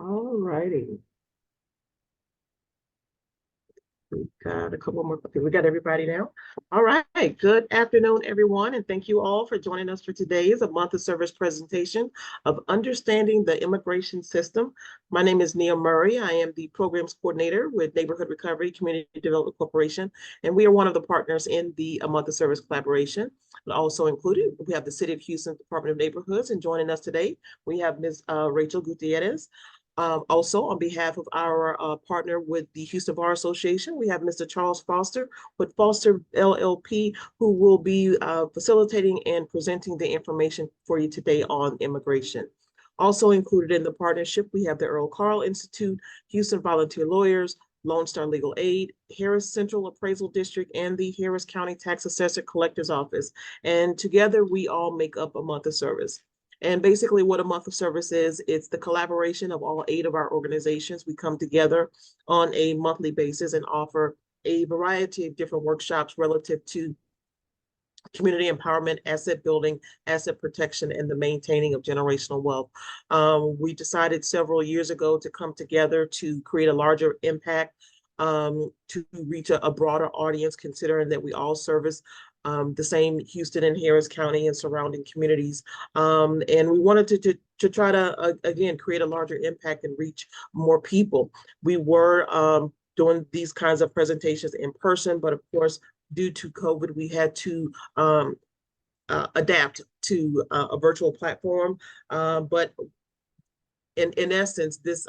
All righty. We got a couple more. Okay, we got everybody now. All right. Good afternoon, everyone, and thank you all for joining us for today's A Month of Service presentation of Understanding the Immigration System. My name is Nia Murray. I am the Programs Coordinator with Neighborhood Recovery Community Development Corporation, and we are one of the partners in the A Month of Service collaboration. Also included, we have the City of Houston Department of Neighborhoods, and joining us today, we have Ms. Rachel Gutierrez. Also, on behalf of our partner with the Houston Bar Association, we have Mr. Charles Foster with Foster LLP, who will be facilitating and presenting the information for you today on immigration. Also included in the partnership, we have the Earl Carl Institute, Houston Volunteer Lawyers, Lone Star Legal Aid, Harris Central Appraisal District, and the Harris County Tax Assessor Collector's Office. And together, we all make up A Month of Service. And basically what A Month of Service is, it's the collaboration of all 8 of our organizations. We come together on a monthly basis and offer a variety of different workshops relative to community empowerment, asset building, asset protection, and the maintaining of generational wealth. We decided several years ago to come together to create a larger impact, to reach a broader audience, considering that we all service the same Houston and Harris County and surrounding communities. And we wanted to try to, again, create a larger impact and reach more people. We were doing these kinds of presentations in person, but of course, due to COVID, we had to adapt to a virtual platform. But in essence, this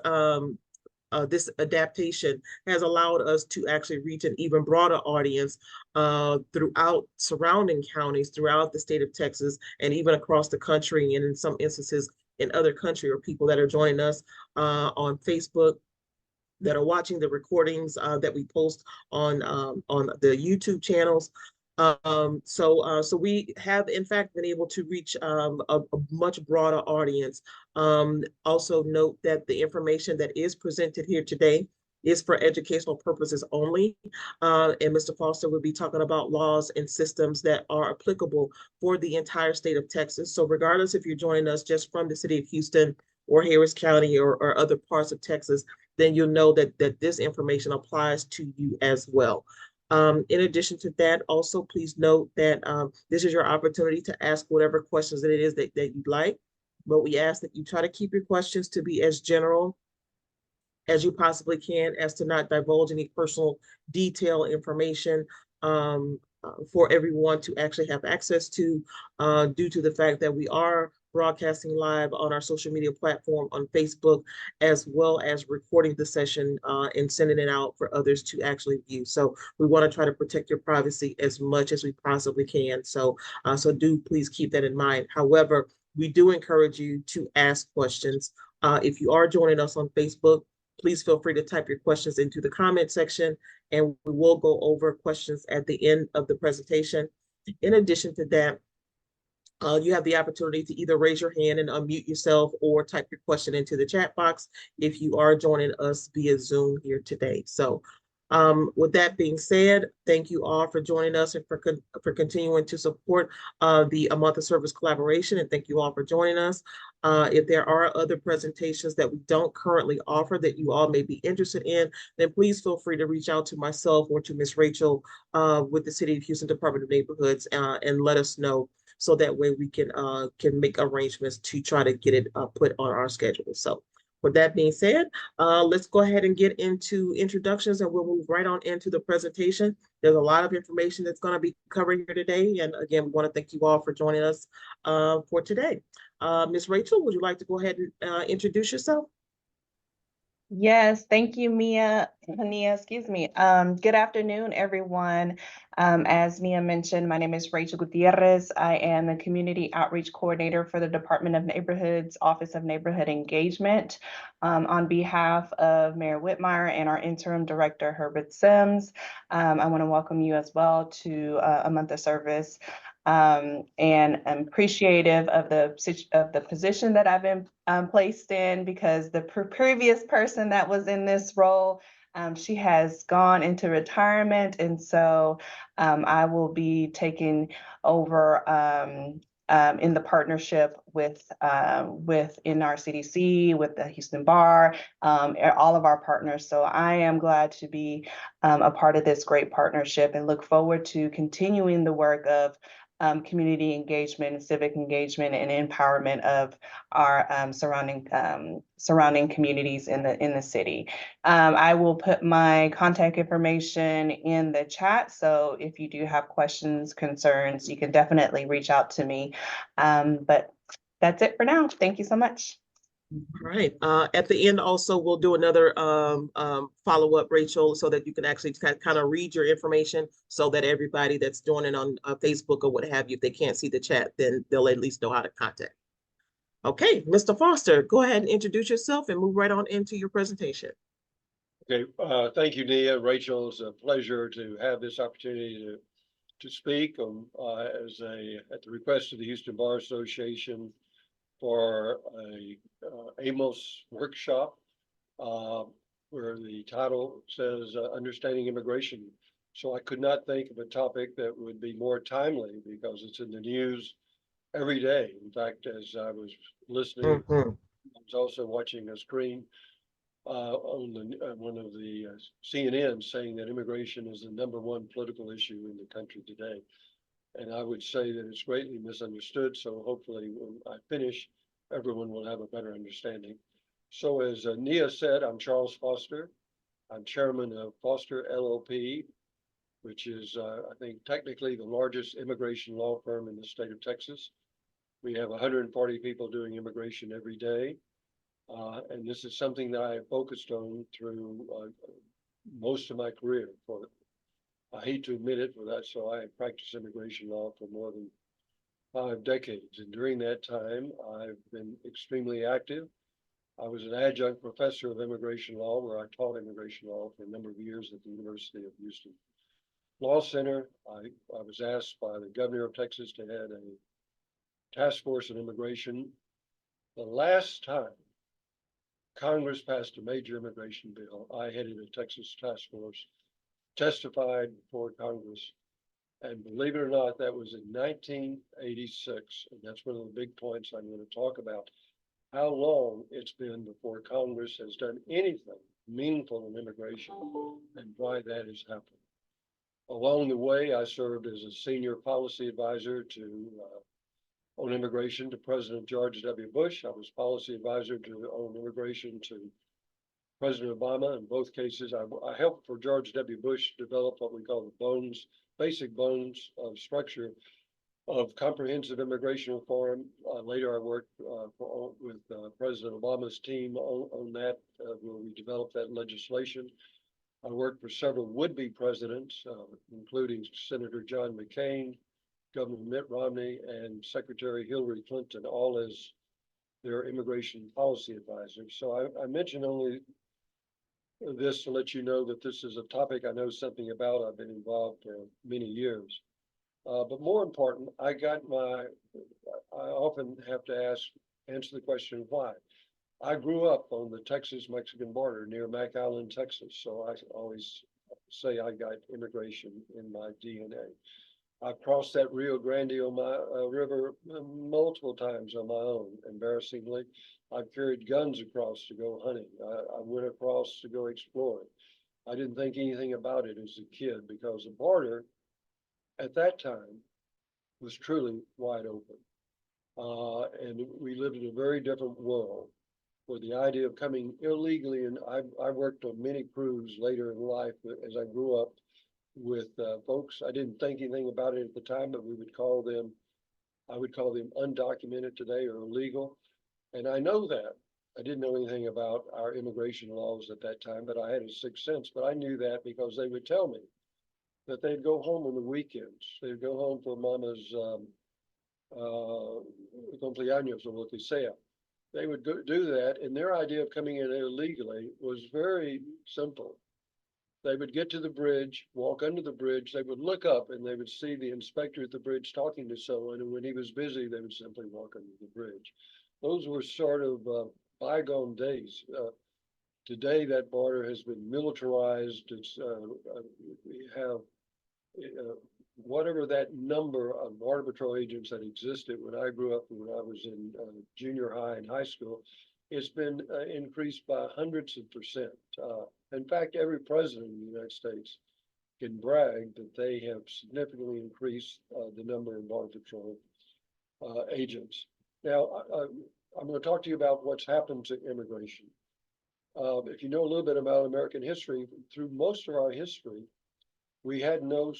adaptation has allowed us to actually reach an even broader audience throughout surrounding counties, throughout the state of Texas, and even across the country, and in some instances in other country, or people that are joining us on Facebook, that are watching the recordings that we post on the YouTube channels. So we have in fact been able to reach a much broader audience. Also note that the information that is presented here today is for educational purposes only. And Mr. Foster will be talking about laws and systems that are applicable for the entire state of Texas. So regardless if you're joining us just from the city of Houston or Harris County or other parts of Texas, then you'll know that this information applies to you as well. In addition to that, also please note that this is your opportunity to ask whatever questions that it is that you'd like, but we ask that you try to keep your questions to be as general as you possibly can, as to not divulge any personal detail information for everyone to actually have access to, due to the fact that we are broadcasting live on our social media platform on Facebook, as well as recording the session and sending it out for others to actually view. So we want to try to protect your privacy as much as we possibly can. So do please keep that in mind. However, we do encourage you to ask questions. If you are joining us on Facebook, please feel free to type your questions into the comment section, and we will go over questions at the end of the presentation. In addition to that, you have the opportunity to either raise your hand and unmute yourself or type your question into the chat box if you are joining us via Zoom here today. So with that being said, thank you all for joining us and for continuing to support the A Month of Service collaboration, and thank you all for joining us. If there are other presentations that we don't currently offer that you all may be interested in, then please feel free to reach out to myself or to Ms. Rachel with the City of Houston Department of Neighborhoods and let us know, so that way we can make arrangements to try to get it put on our schedule. So with that being said, let's go ahead and get into introductions, and we'll move right on into the presentation. There's a lot of information that's going to be covering here today. And again, we want to thank you all for joining us for today. Ms. Rachel, would you like to go ahead and introduce yourself? Yes, thank you, Nia, excuse me. Good afternoon, everyone. As Nia mentioned, my name is Rachel Gutierrez. I am the Community Outreach Coordinator for the Department of Neighborhoods, Office of Neighborhood Engagement. On behalf of Mayor Whitmire and our Interim Director, Herbert Sims, I want to welcome you as well to A Month of Service. And I'm appreciative of the position that I've been placed in, because the previous person that was in this role, she has gone into retirement, and so I will be taking over in the partnership with NRCDC, with the Houston Bar, all of our partners. So I am glad to be a part of this great partnership and look forward to continuing the work of community engagement, civic engagement, and empowerment of our surrounding communities in the city. I will put my contact information in the chat. So if you do have questions, concerns, you can definitely reach out to me. But that's it for now. Thank you so much. All right. At the end, also, we'll do another follow-up, Rachel, so that you can actually kind of read your information so that everybody that's joining on Facebook or what have you, if they can't see the chat, then they'll at least know how to contact. Okay, Mr. Foster, go ahead and introduce yourself and move right on into your presentation. Okay, thank you, Nia. Rachel, it's a pleasure to have this opportunity to speak at the request of the Houston Bar Association for a AMOS workshop, where the title says Understanding Immigration. So I could not think of a topic that would be more timely because it's in the news every day. In fact, as I was listening, I was also watching a screen on one of the CNN saying that immigration is the #1 political issue in the country today. And I would say that it's greatly misunderstood. So hopefully when I finish, everyone will have a better understanding. So as Nia said, I'm Charles Foster. I'm chairman of Foster LLP, which is, I think, technically the largest immigration law firm in the state of Texas. We have 140 people doing immigration every day. And this is something that I have focused on through most of my career. I hate to admit it, so I practiced immigration law for more than 5 decades. And during that time, I've been extremely active. I was an adjunct professor of immigration law, where I taught immigration law for a number of years at the University of Houston Law Center. I was asked by the governor of Texas to head a task force on immigration. The last time Congress passed a major immigration bill, I headed a Texas task force, testified before Congress, and believe it or not, that was in 1986. And that's one of the big points I'm going to talk about, how long it's been before Congress has done anything meaningful in immigration and why that has happened. Along the way, I served as a senior policy advisor on immigration to President George W. Bush. I was policy advisor on immigration to President Obama. In both cases, I helped for George W. Bush develop what we call the basic bones of structure of comprehensive immigration reform. Later, I worked with President Obama's team on that, where we developed that legislation. I worked for several would-be presidents, including Senator John McCain, Governor Mitt Romney, and Secretary Hillary Clinton, all as their immigration policy advisors. So I mention only this to let you know that this is a topic I know something about. I've been involved for many years. But more important, I often have to answer the question, why? I grew up on the Texas-Mexican border near McAllen, Texas. So I always say I got immigration in my DNA. I've crossed that Rio Grande River multiple times on my own, embarrassingly. I've carried guns across to go hunting. I went across to go exploring. I didn't think anything about it as a kid because the border at that time was truly wide open. And we lived in a very different world where the idea of coming illegally, and I worked on many crews later in life as I grew up with folks. I didn't think anything about it at the time, but I would call them undocumented today or illegal. And I know that. I didn't know anything about our immigration laws at that time, but I had a sixth sense. But I knew that because they would tell me that they'd go home on the weekends. They'd go home for Mama's cumpleaños, or what they say. They would do that, and their idea of coming in illegally was very simple. They would get to the bridge, walk under the bridge, they would look up and they would see the inspector at the bridge talking to someone, and when he was busy, they would simply walk under the bridge. Those were sort of bygone days. Today, that border has been militarized. We have whatever that number of Border Patrol agents that existed when I grew up, when I was in junior high and high school, it's been increased by hundreds of percent. In fact, every president in the United States can brag that they have significantly increased the number of Border Patrol agents. Now, I'm going to talk to you about what's happened to immigration. If you know a little bit about American history, through most of our history, we had no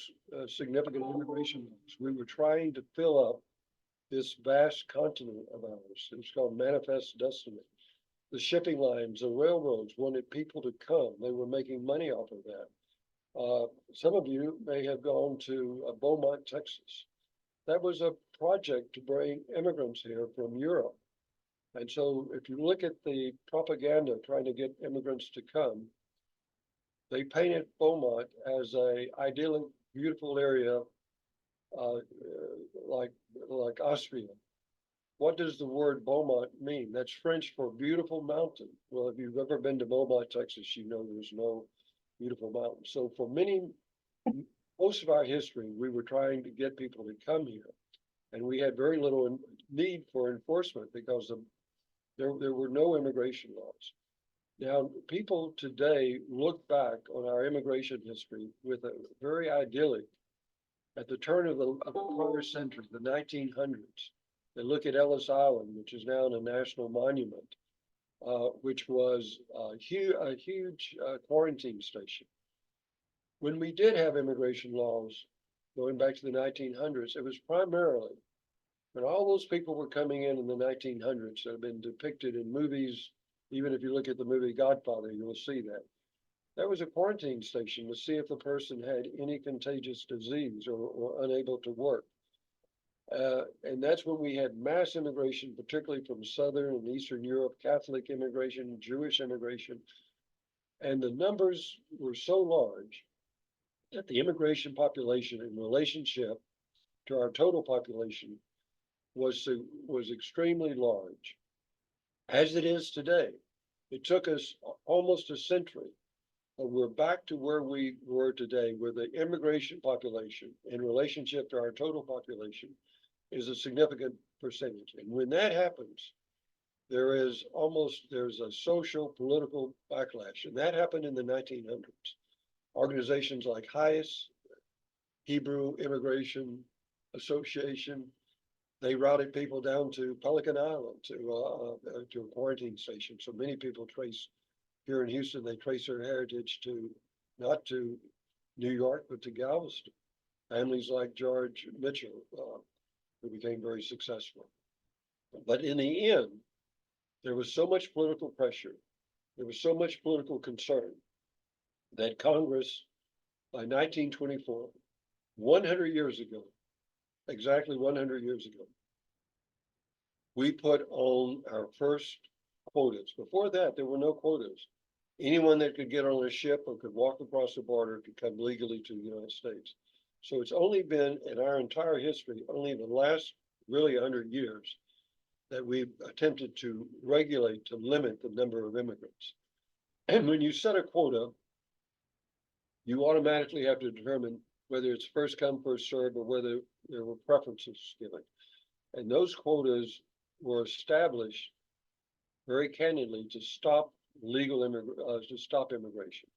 significant immigration laws. We were trying to fill up this vast continent of ours. It was called Manifest Destiny. The shipping lines, the railroads wanted people to come. They were making money off of that. Some of you may have gone to Beaumont, Texas. That was a project to bring immigrants here from Europe. And so if you look at the propaganda trying to get immigrants to come, they painted Beaumont as a idyllic, beautiful area, like Austria. What does the word Beaumont mean? That's French for beautiful mountain. Well, if you've ever been to Beaumont, Texas, you know there's no beautiful mountain. So for most of our history, we were trying to get people to come here, and we had very little need for enforcement because there were no immigration laws. Now, people today look back on our immigration history with a very idyllic, at the turn of the prior century, the 1900s. They look at Ellis Island, which is now a national monument, which was a huge quarantine station. When we did have immigration laws, going back to the 1900s, it was primarily when all those people were coming in the 1900s that have been depicted in movies. Even if you look at the movie Godfather, you'll see that. There was a quarantine station to see if the person had any contagious disease or unable to work. And that's when we had mass immigration, particularly from Southern and Eastern Europe, Catholic immigration, Jewish immigration. And the numbers were so large that the immigration population in relationship to our total population was extremely large, as it is today. It took us almost a century, but we're back to where we were today, where the immigration population in relationship to our total population is a significant percentage. And when that happens, there's a social, political backlash. And that happened in the 1900s. Organizations like HIAS, Hebrew Immigration Association, they routed people down to Pelican Island to a quarantine station. So many people here in Houston, they trace their heritage not to New York, but to Galveston. Families like George Mitchell, who became very successful. But in the end, there was so much political pressure, there was so much political concern that Congress, by 1924, 100 years ago, exactly 100 years ago, we put on our first quotas. Before that, there were no quotas. Anyone that could get on a ship or could walk across the border could come legally to the United States. So it's only been in our entire history, only the last really 100 years, that we've attempted to regulate, to limit the number of immigrants. And when you set a quota, you automatically have to determine whether it's first come, first served, or whether there were preferences given. And those quotas were established very candidly to stop immigration.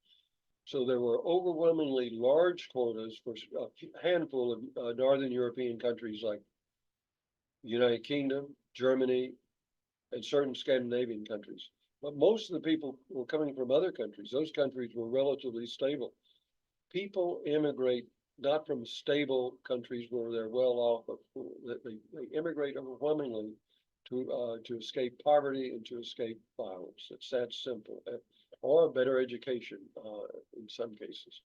So there were overwhelmingly large quotas for a handful of Northern European countries like the United Kingdom, Germany, and certain Scandinavian countries. But most of the people were coming from other countries. Those countries were relatively stable. People immigrate not from stable countries where they're well off, but they immigrate overwhelmingly to escape poverty and to escape violence. It's that simple, or a better education in some cases.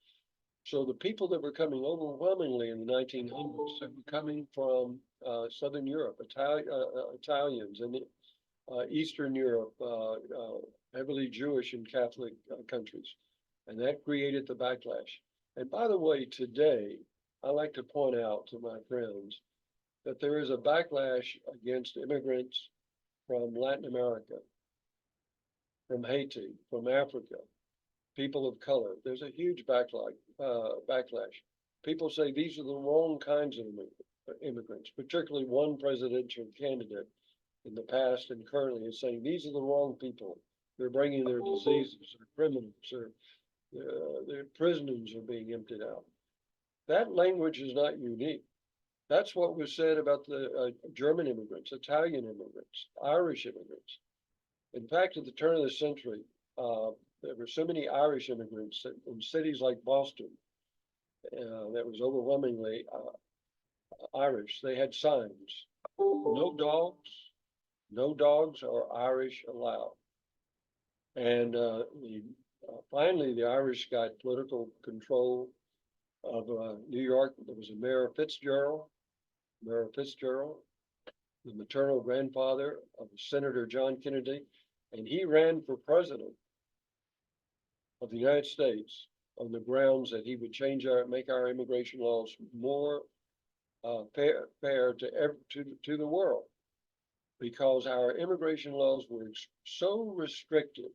So the people that were coming overwhelmingly in the 1900s that were coming from Southern Europe, Italians, and Eastern Europe, heavily Jewish and Catholic countries. And that created the backlash. And by the way, today, I like to point out to my friends that there is a backlash against immigrants from Latin America, from Haiti, from Africa, people of color. There's a huge backlash. people say these are the wrong kinds of immigrants, particularly one presidential candidate in the past and currently is saying these are the wrong people. They're bringing their diseases, they're criminals, their prisons are being emptied out. That language is not unique. That's what was said about the German immigrants, Italian immigrants, Irish immigrants. In fact, at the turn of the century, there were so many Irish immigrants that in cities like Boston, that was overwhelmingly Irish. They had signs: no dogs or Irish allowed. And finally, the Irish got political control of New York. There was a Mayor Fitzgerald, the maternal grandfather of Senator John Kennedy, and he ran for president of the United States on the grounds that he would make our immigration laws more fair to the world, because our immigration laws were so restrictive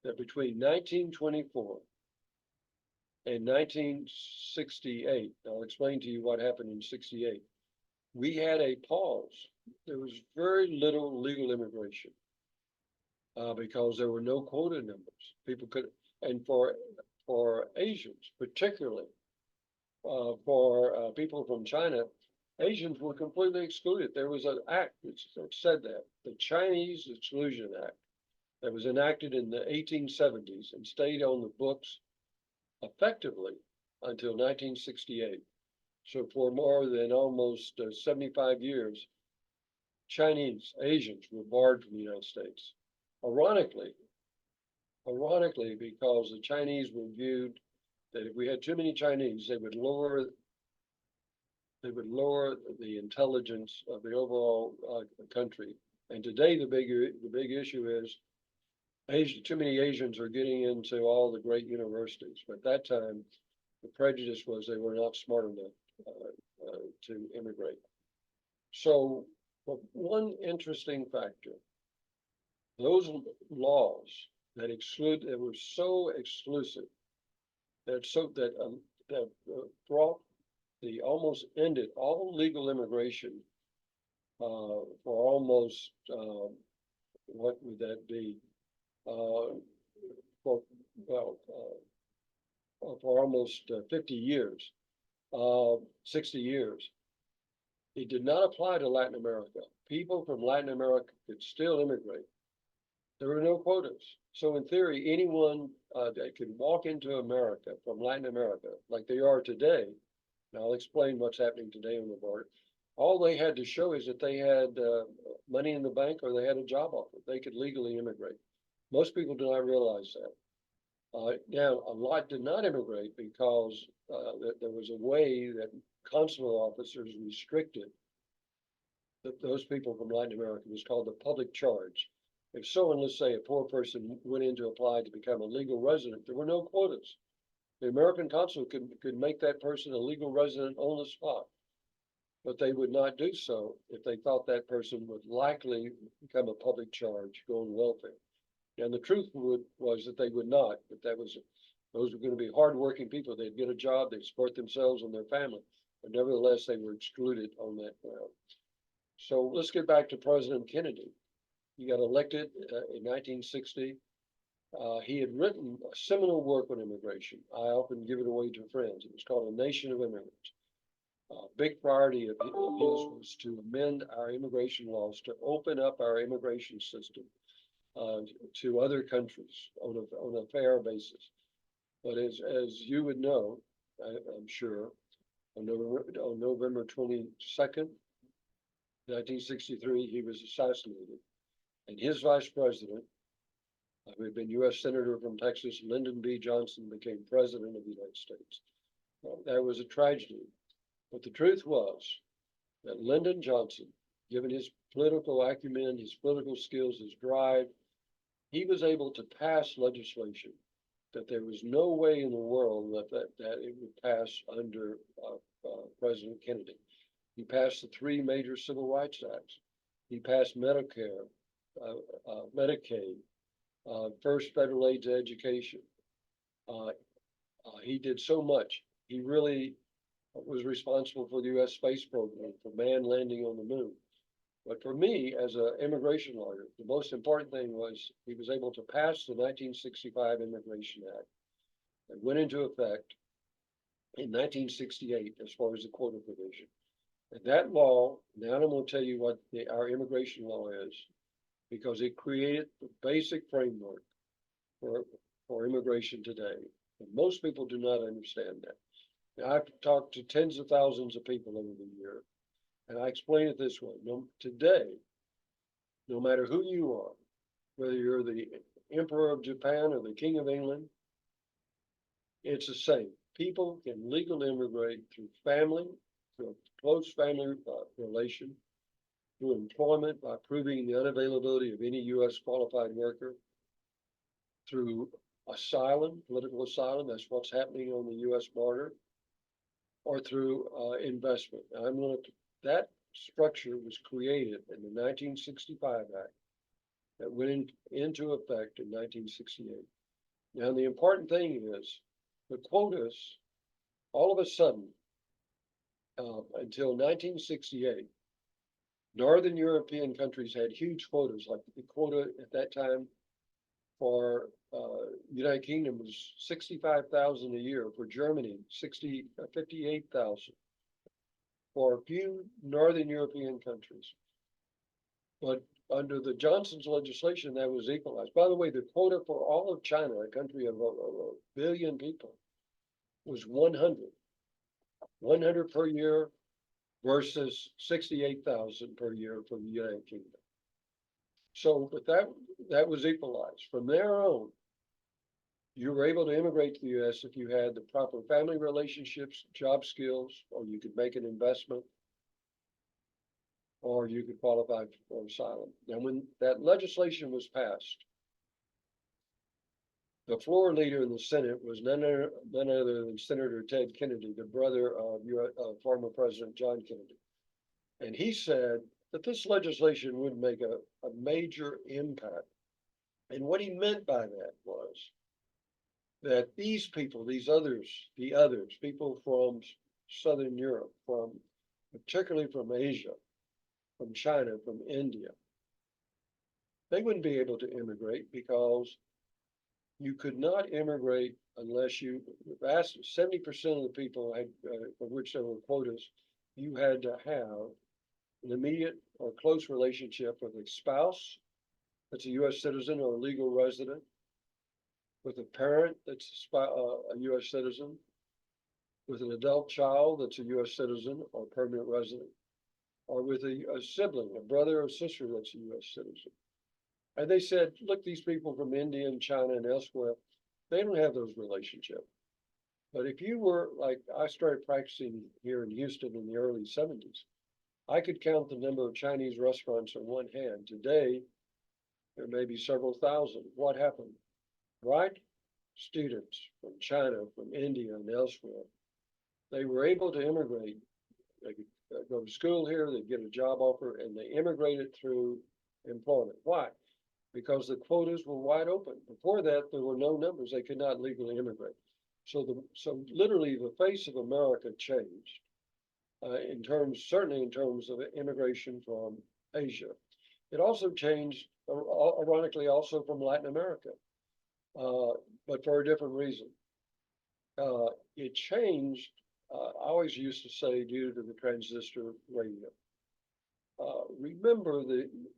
that between 1924 and 1968, I'll explain to you what happened in 68, we had a pause. There was very little legal immigration because there were no quota numbers. People could, and for Asians, particularly for people from China, Asians were completely excluded. There was an act that said that, the Chinese Exclusion Act, that was enacted in the 1870s and stayed on the books effectively until 1968. So for more than almost 75 years, Asians were barred from the United States. Ironically, because the Chinese were viewed that if we had too many Chinese, they would lower the intelligence of the overall country. And today, the big issue is too many Asians are getting into all the great universities. But at that time, the prejudice was they were not smart enough to immigrate. So one interesting factor, those laws that were so exclusive, that almost ended all legal immigration for almost what would that be? For almost 50 years, 60 years. It did not apply to Latin America. People from Latin America could still immigrate. There were no quotas. So in theory, anyone that could walk into America from Latin America, like they are today, and I'll explain what's happening today on the border, all they had to show is that they had money in the bank or they had a job offer. They could legally immigrate. Most people do not realize that. Now, a lot did not immigrate because there was a way that consular officers restricted those people from Latin America. It was called the public charge. If someone, let's say a poor person, went in to apply to become a legal resident, there were no quotas. The American consul could make that person a legal resident on the spot, but they would not do so if they thought that person would likely become a public charge, go on welfare. And the truth was that they would not, but those were going to be hardworking people. They'd get a job, they'd support themselves and their family, but nevertheless, they were excluded on that ground. So let's get back to President Kennedy. He got elected in 1960. He had written a seminal work on immigration. I often give it away to friends. It was called A Nation of Immigrants. Big priority of his was to amend our immigration laws to open up our immigration system to other countries on a fair basis. But as you would know, I'm sure, on November 22nd, 1963, he was assassinated. And his vice president, who had been U.S. Senator from Texas, Lyndon B. Johnson, became president of the United States. That was a tragedy. But the truth was that Lyndon Johnson, given his political acumen, his political skills, his drive, he was able to pass legislation that there was no way in the world that it would pass under President Kennedy. He passed the 3 major civil rights acts. He passed Medicare, Medicaid, first federal aid to education. He did so much. He really was responsible for the US space program, for man landing on the moon. But for me, as an immigration lawyer, the most important thing was he was able to pass the 1965 Immigration Act that went into effect in 1968 as far as the quota provision. And that law, now I'm going to tell you what our immigration law is, because it created the basic framework for immigration today. And most people do not understand that. Now, I've talked to tens of thousands of people over the year, and I explain it this way. Today, no matter who you are, whether you're the Emperor of Japan or the King of England, it's the same. People can legally immigrate through family, through a close family relation, through employment by proving the unavailability of any U.S. qualified worker, through asylum, political asylum, that's what's happening on the U.S. border, or through investment. That structure was created in the 1965 Act that went into effect in 1968. Now, the important thing is the quotas, all of a sudden, until 1968, Northern European countries had huge quotas, like the quota at that time for United Kingdom was 65,000 a year. For Germany, 58,000. For a few Northern European countries. But under the Johnson's legislation, that was equalized. By the way, the quota for all of China, a country of a billion people, was 100. 100 per year versus 68,000 per year for the United Kingdom. So, but that was equalized. From there on, you were able to immigrate to the U.S. if you had the proper family relationships, job skills, or you could make an investment, or you could qualify for asylum. And when that legislation was passed, the floor leader in the Senate was none other than Senator Ted Kennedy, the brother of former President John Kennedy. And he said that this legislation would make a major impact. And what he meant by that was that these people, the others, people from Southern Europe, particularly from Asia, from China, from India, they wouldn't be able to immigrate because you could not immigrate unless you, 70% of the people had, for which there were quotas, you had to have an immediate or close relationship with a spouse that's a U.S. citizen or a legal resident, with a parent that's a U.S. citizen, with an adult child that's a U.S. citizen or permanent resident, or with a sibling, a brother or sister that's a U.S. citizen. And they said, look, these people from India and China and elsewhere, they don't have those relationships. But if you were, like I started practicing here in Houston in the early 70s, I could count the number of Chinese restaurants on one hand. Today, there may be several thousand. What happened? Right? Students from China, from India and elsewhere, they were able to immigrate. They could go to school here, they get a job offer, and they immigrated through employment. Why? Because the quotas were wide open. Before that, there were no numbers. They could not legally immigrate. So literally the face of America changed certainly in terms of immigration from Asia. It also changed, ironically, also from Latin America, but for a different reason. It changed, I always used to say, due to the transistor radio. Remember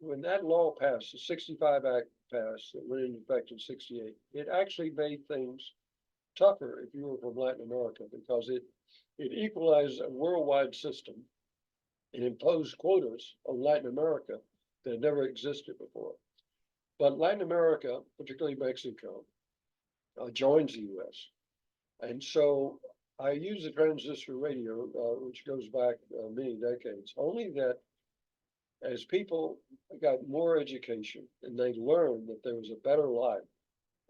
when that law passed, the 65 Act passed, that went into effect in 68, it actually made things tougher if you were from Latin America, because it equalized a worldwide system and imposed quotas on Latin America that never existed before. But Latin America, particularly Mexico, joins the U.S. And so I use the transistor radio, which goes back many decades, only that as people got more education and they learned that there was a better life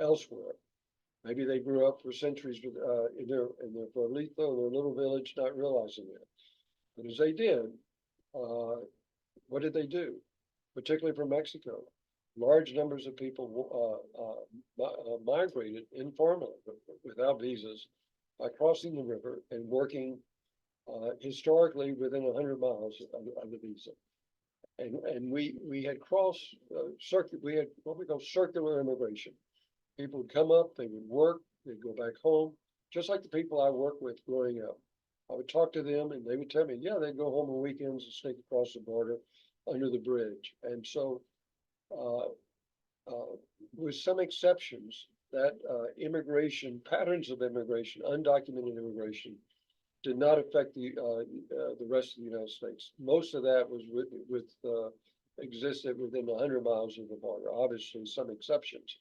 elsewhere. Maybe they grew up for centuries in their pueblito, their little village, not realizing that. But as they did, what did they do? Particularly from Mexico, large numbers of people migrated informally without visas by crossing the river and working historically within 100 miles of the visa. And we had we had what we call circular immigration. People would come up, they would work, they'd go back home, just like the people I worked with growing up. I would talk to them and they would tell me, yeah, they'd go home on weekends and sneak across the border under the bridge. And so, with some exceptions, that patterns of immigration, undocumented immigration, did not affect the rest of the United States. Most of that was existed within 100 miles of the border. Obviously, some exceptions,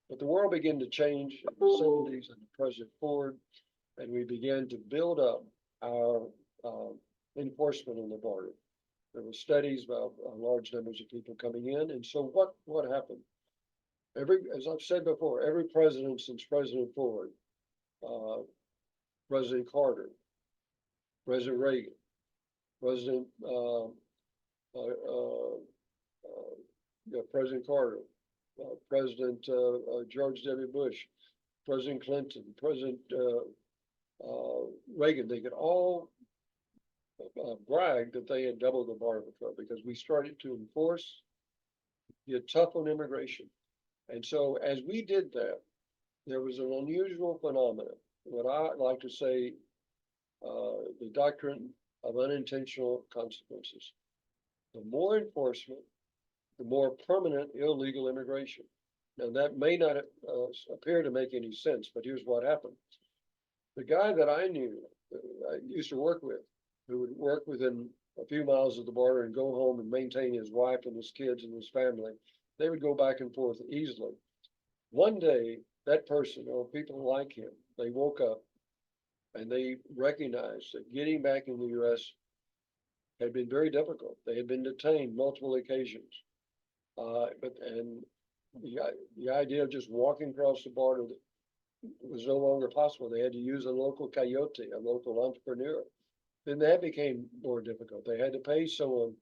but the world began to change in the 70s under President Ford, and we began to build up our enforcement on the border. There were studies about large numbers of people coming in, and so what happened? As I've said before, every president since President Ford, President Carter, President Reagan, President President Carter, President George W. Bush, President Clinton, President Reagan, they could all brag that they had doubled the border patrol because we started to enforce, get tough on immigration. And so as we did that, there was an unusual phenomenon, what I like to say, the doctrine of unintentional consequences. The more enforcement, the more permanent illegal immigration. Now that may not appear to make any sense, but here's what happened. The guy that I knew, I used to work with, who would work within a few miles of the border and go home and maintain his wife and his kids and his family, they would go back and forth easily. One day, that person or people like him, they woke up and they recognized that getting back in the U.S. had been very difficult. They had been detained multiple occasions. And the idea of just walking across the border was no longer possible. They had to use a local coyote, a local entrepreneur. Then that became more difficult. They had to pay someone.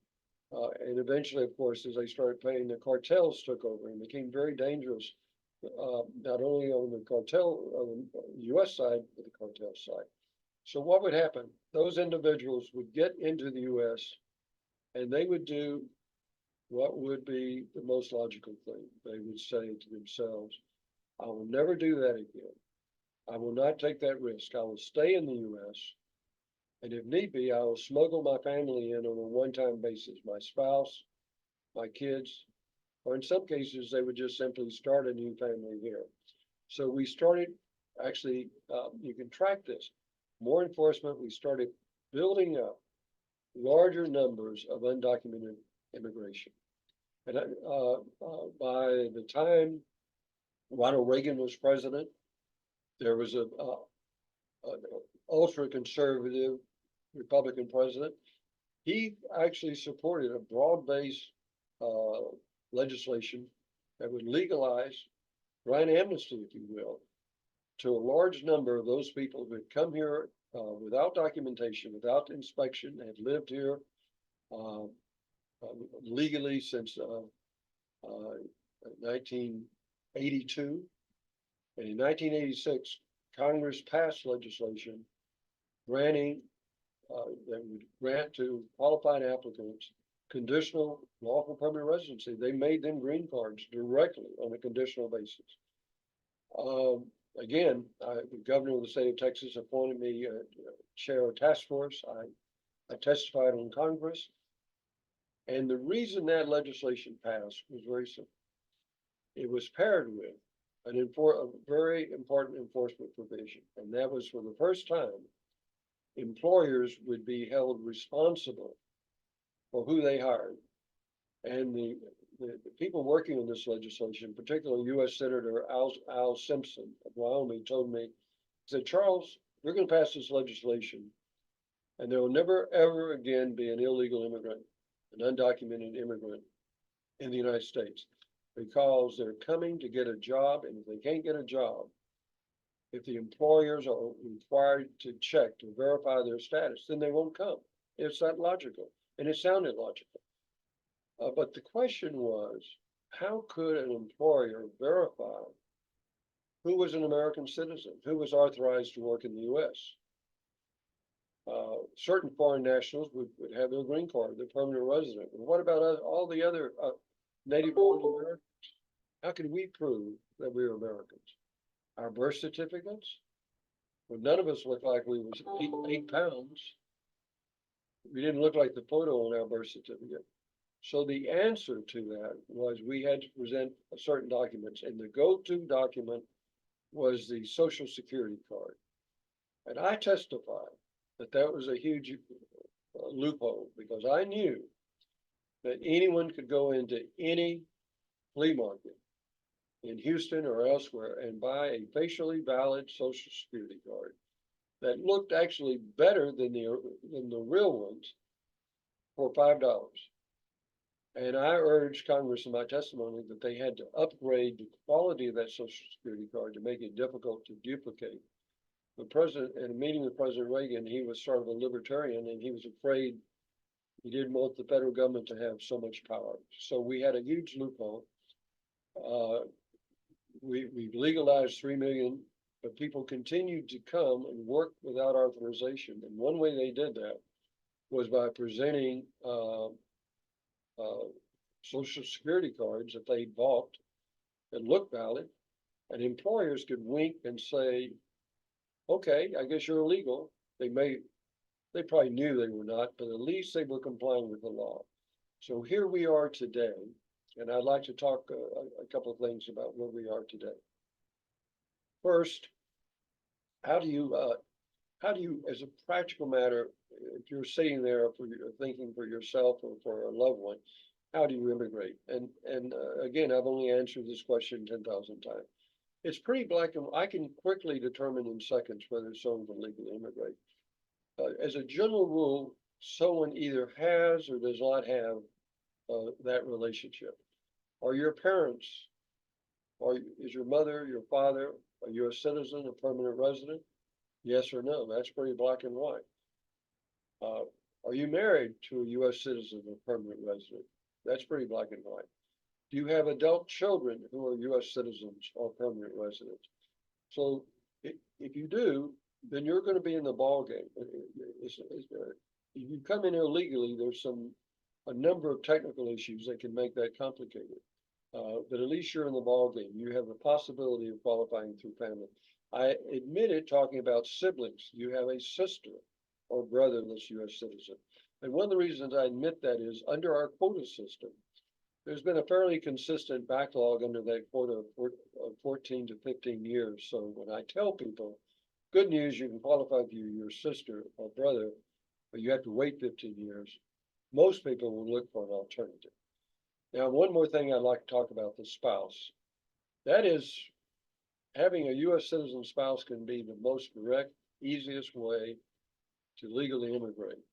And eventually, of course, as they started paying, the cartels took over and became very dangerous, not only on the cartel, on the U.S. side, but the cartel side. So what would happen? Those individuals would get into the U.S. and they would do what would be the most logical thing. They would say to themselves, I will never do that again. I will not take that risk. I will stay in the U.S. And if need be, I will smuggle my family in on a one-time basis, my spouse, my kids, or in some cases, they would just simply start a new family here. So we started, actually, you can track this, more enforcement. We started building up larger numbers of undocumented immigration. And by the time Ronald Reagan was president, there was an ultra-conservative Republican president. He actually supported a broad-based legislation that would legalize, grant amnesty, if you will, to a large number of those people who had come here without documentation, without inspection, had lived here legally since 1982. And in 1986, Congress passed legislation granting that would grant to qualified applicants conditional lawful permanent residency. They made them green cards directly on a conditional basis. Again, the governor of the state of Texas appointed me chair of task force. I testified on Congress. And the reason that legislation passed was very simple. It was paired with a very important enforcement provision. And that was, for the first time, employers would be held responsible for who they hired. And the people working on this legislation, particularly U.S. Senator Al Simpson of Wyoming, told me, he said, Charles, we're going to pass this legislation and there will never, ever again be an illegal immigrant, an undocumented immigrant in the United States, because they're coming to get a job. And if they can't get a job, if the employers are required to check, to verify their status, then they won't come. It's that logical. And it sounded logical. But the question was, how could an employer verify who was an American citizen, who was authorized to work in the U.S.? Certain foreign nationals would have their green card, their permanent resident. And what about all the other native born Americans? How can we prove that we are Americans? Our birth certificates? Well, none of us looked like we was 8 pounds. We didn't look like the photo on our birth certificate. So the answer to that was we had to present certain documents, and the go-to document was the Social Security card. And I testified that that was a huge loophole, because I knew that anyone could go into any flea market in Houston or elsewhere and buy a facially valid Social Security card that looked actually better than the real ones for $5. And I urged Congress in my testimony that they had to upgrade the quality of that Social Security card to make it difficult to duplicate. The president, in a meeting with President Reagan, he was sort of a libertarian, and he was afraid he didn't want the federal government to have so much power. So we had a huge loophole. We legalized 3 million, but people continued to come and work without authorization. And one way they did that was by presenting Social Security cards that they bought that looked valid, and employers could wink and say, okay, I guess you're illegal. They probably knew they were not, but at least they were complying with the law. So here we are today, and I'd like to talk a couple of things about where we are today. First, how do you, as a practical matter, if you're sitting there thinking for yourself or for a loved one, how do you immigrate? And again, I've only answered this question 10,000 times. It's pretty black and I can quickly determine in seconds whether someone can legally immigrate. As a general rule, someone either has or does not have that relationship. Are your parents, is your mother, your father, a U.S. citizen, a permanent resident? Yes or no? That's pretty black and white. Are you married to a U.S. citizen or permanent resident? That's pretty black and white. Do you have adult children who are U.S. citizens or permanent residents? So if you do, then you're going to be in the ball game. If you come in illegally, there's a number of technical issues that can make that complicated. But at least you're in the ball game. You have the possibility of qualifying through family. I admitted talking about siblings. You have a sister or brother that's U.S. citizen. And one of the reasons I admit that is under our quota system, there's been a fairly consistent backlog under that quota of 14 to 15 years. So when I tell people, good news, you can qualify for your sister or brother, but you have to wait 15 years, most people will look for an alternative. Now, one more thing I'd like to talk about, the spouse. That is, having a U.S. citizen spouse can be the most direct, easiest way to legally immigrate.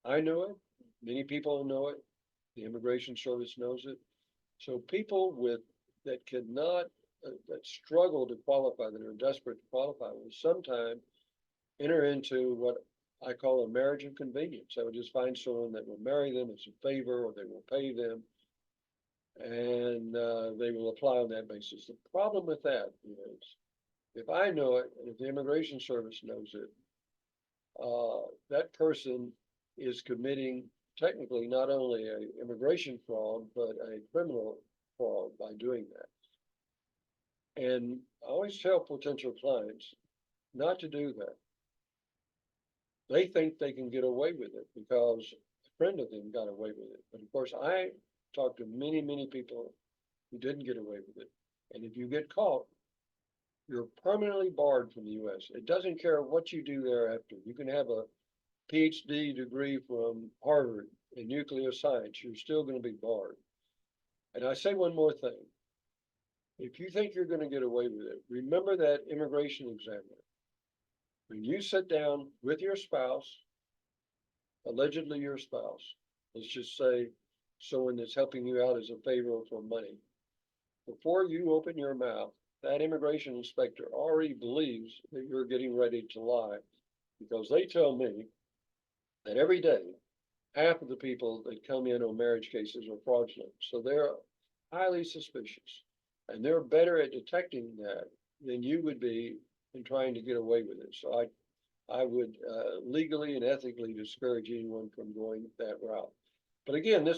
I know it. Many people know it. The Immigration Service knows it. So people that struggle to qualify, that are desperate to qualify, will sometimes enter into what I call a marriage of convenience. I would just find someone that will marry them as a favor, or they will pay them, and they will apply on that basis. The problem with that is, if I know it, and if the Immigration Service knows it, that person is committing technically not only an immigration fraud, but a criminal fraud by doing that. And I always tell potential clients not to do that. They think they can get away with it because a friend of them got away with it. But of course, I talked to many, many people who didn't get away with it. And if you get caught, you're permanently barred from the U.S. It doesn't care what you do thereafter. You can have a PhD degree from Harvard in nuclear science, you're still going to be barred. And I say one more thing. If you think you're going to get away with it, remember that immigration examiner. When you sit down with your spouse, allegedly your spouse, let's just say someone that's helping you out as a favor for money, before you open your mouth, that immigration inspector already believes that you're getting ready to lie, because they tell me that every day, half of the people that come in on marriage cases are fraudulent. So they're highly suspicious, and they're better at detecting that than you would be in trying to get away with it. So I would legally and ethically discourage anyone from going that route. But again,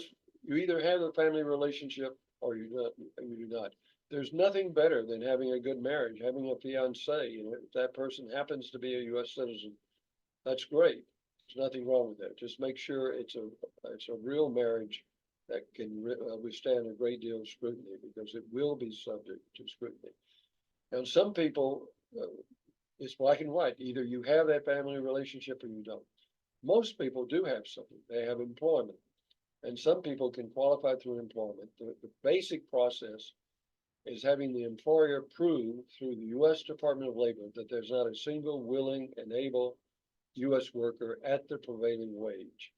you either have a family relationship or you do not. There's nothing better than having a good marriage, having a fiance. If that person happens to be a U.S. citizen, that's great. There's nothing wrong with that. Just make sure it's a real marriage that can withstand a great deal of scrutiny, because it will be subject to scrutiny. And some people, it's black and white. Either you have that family relationship or you don't. Most people do have something. They have employment. And some people can qualify through employment. The basic process is having the employer prove through the U.S. Department of Labor that there's not a single willing and able U.S. worker at the prevailing wage.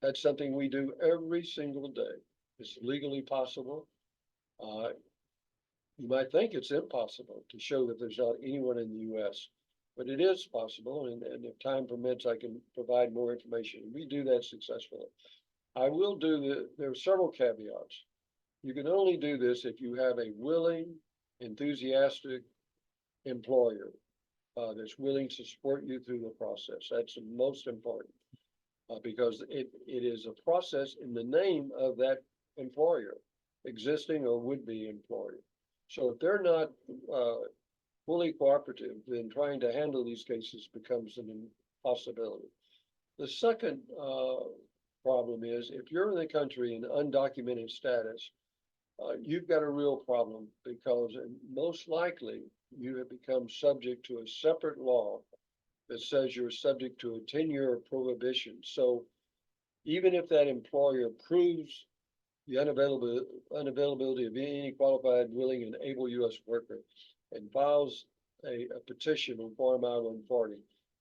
That's something we do every single day. It's legally possible. You might think it's impossible to show that there's not anyone in the U.S., but it is possible. And if time permits, I can provide more information. We do that successfully. I will there are several caveats. You can only do this if you have a willing, enthusiastic employer that's willing to support you through the process. That's the most important, because it is a process in the name of that employer, existing or would-be employer. So if they're not fully cooperative, then trying to handle these cases becomes an impossibility. The second problem is, if you're in the country in undocumented status, you've got a real problem, because most likely you have become subject to a separate law that says you're subject to a 10-year prohibition. So even if that employer proves the unavailability of any qualified, willing, and able U.S. worker and files a petition on Form I-140,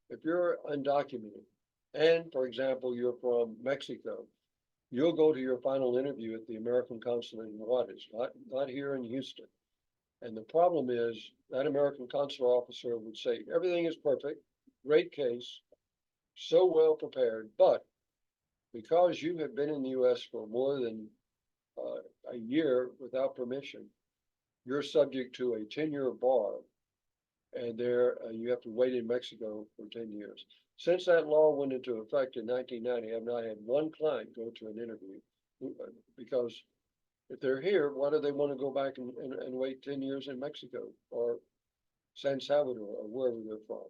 if you're undocumented and, for example, you're from Mexico, you'll go to your final interview at the American consulate in Juarez, not here in Houston. And the problem is that American consular officer would say, everything is perfect, great case, so well prepared, but because you have been in the U.S. for more than a year without permission, you're subject to a 10-year bar, and you have to wait in Mexico for 10 years. Since that law went into effect in 1990, I've not had one client go to an interview, because if they're here, why do they want to go back and wait 10 years in Mexico or San Salvador or wherever they're from?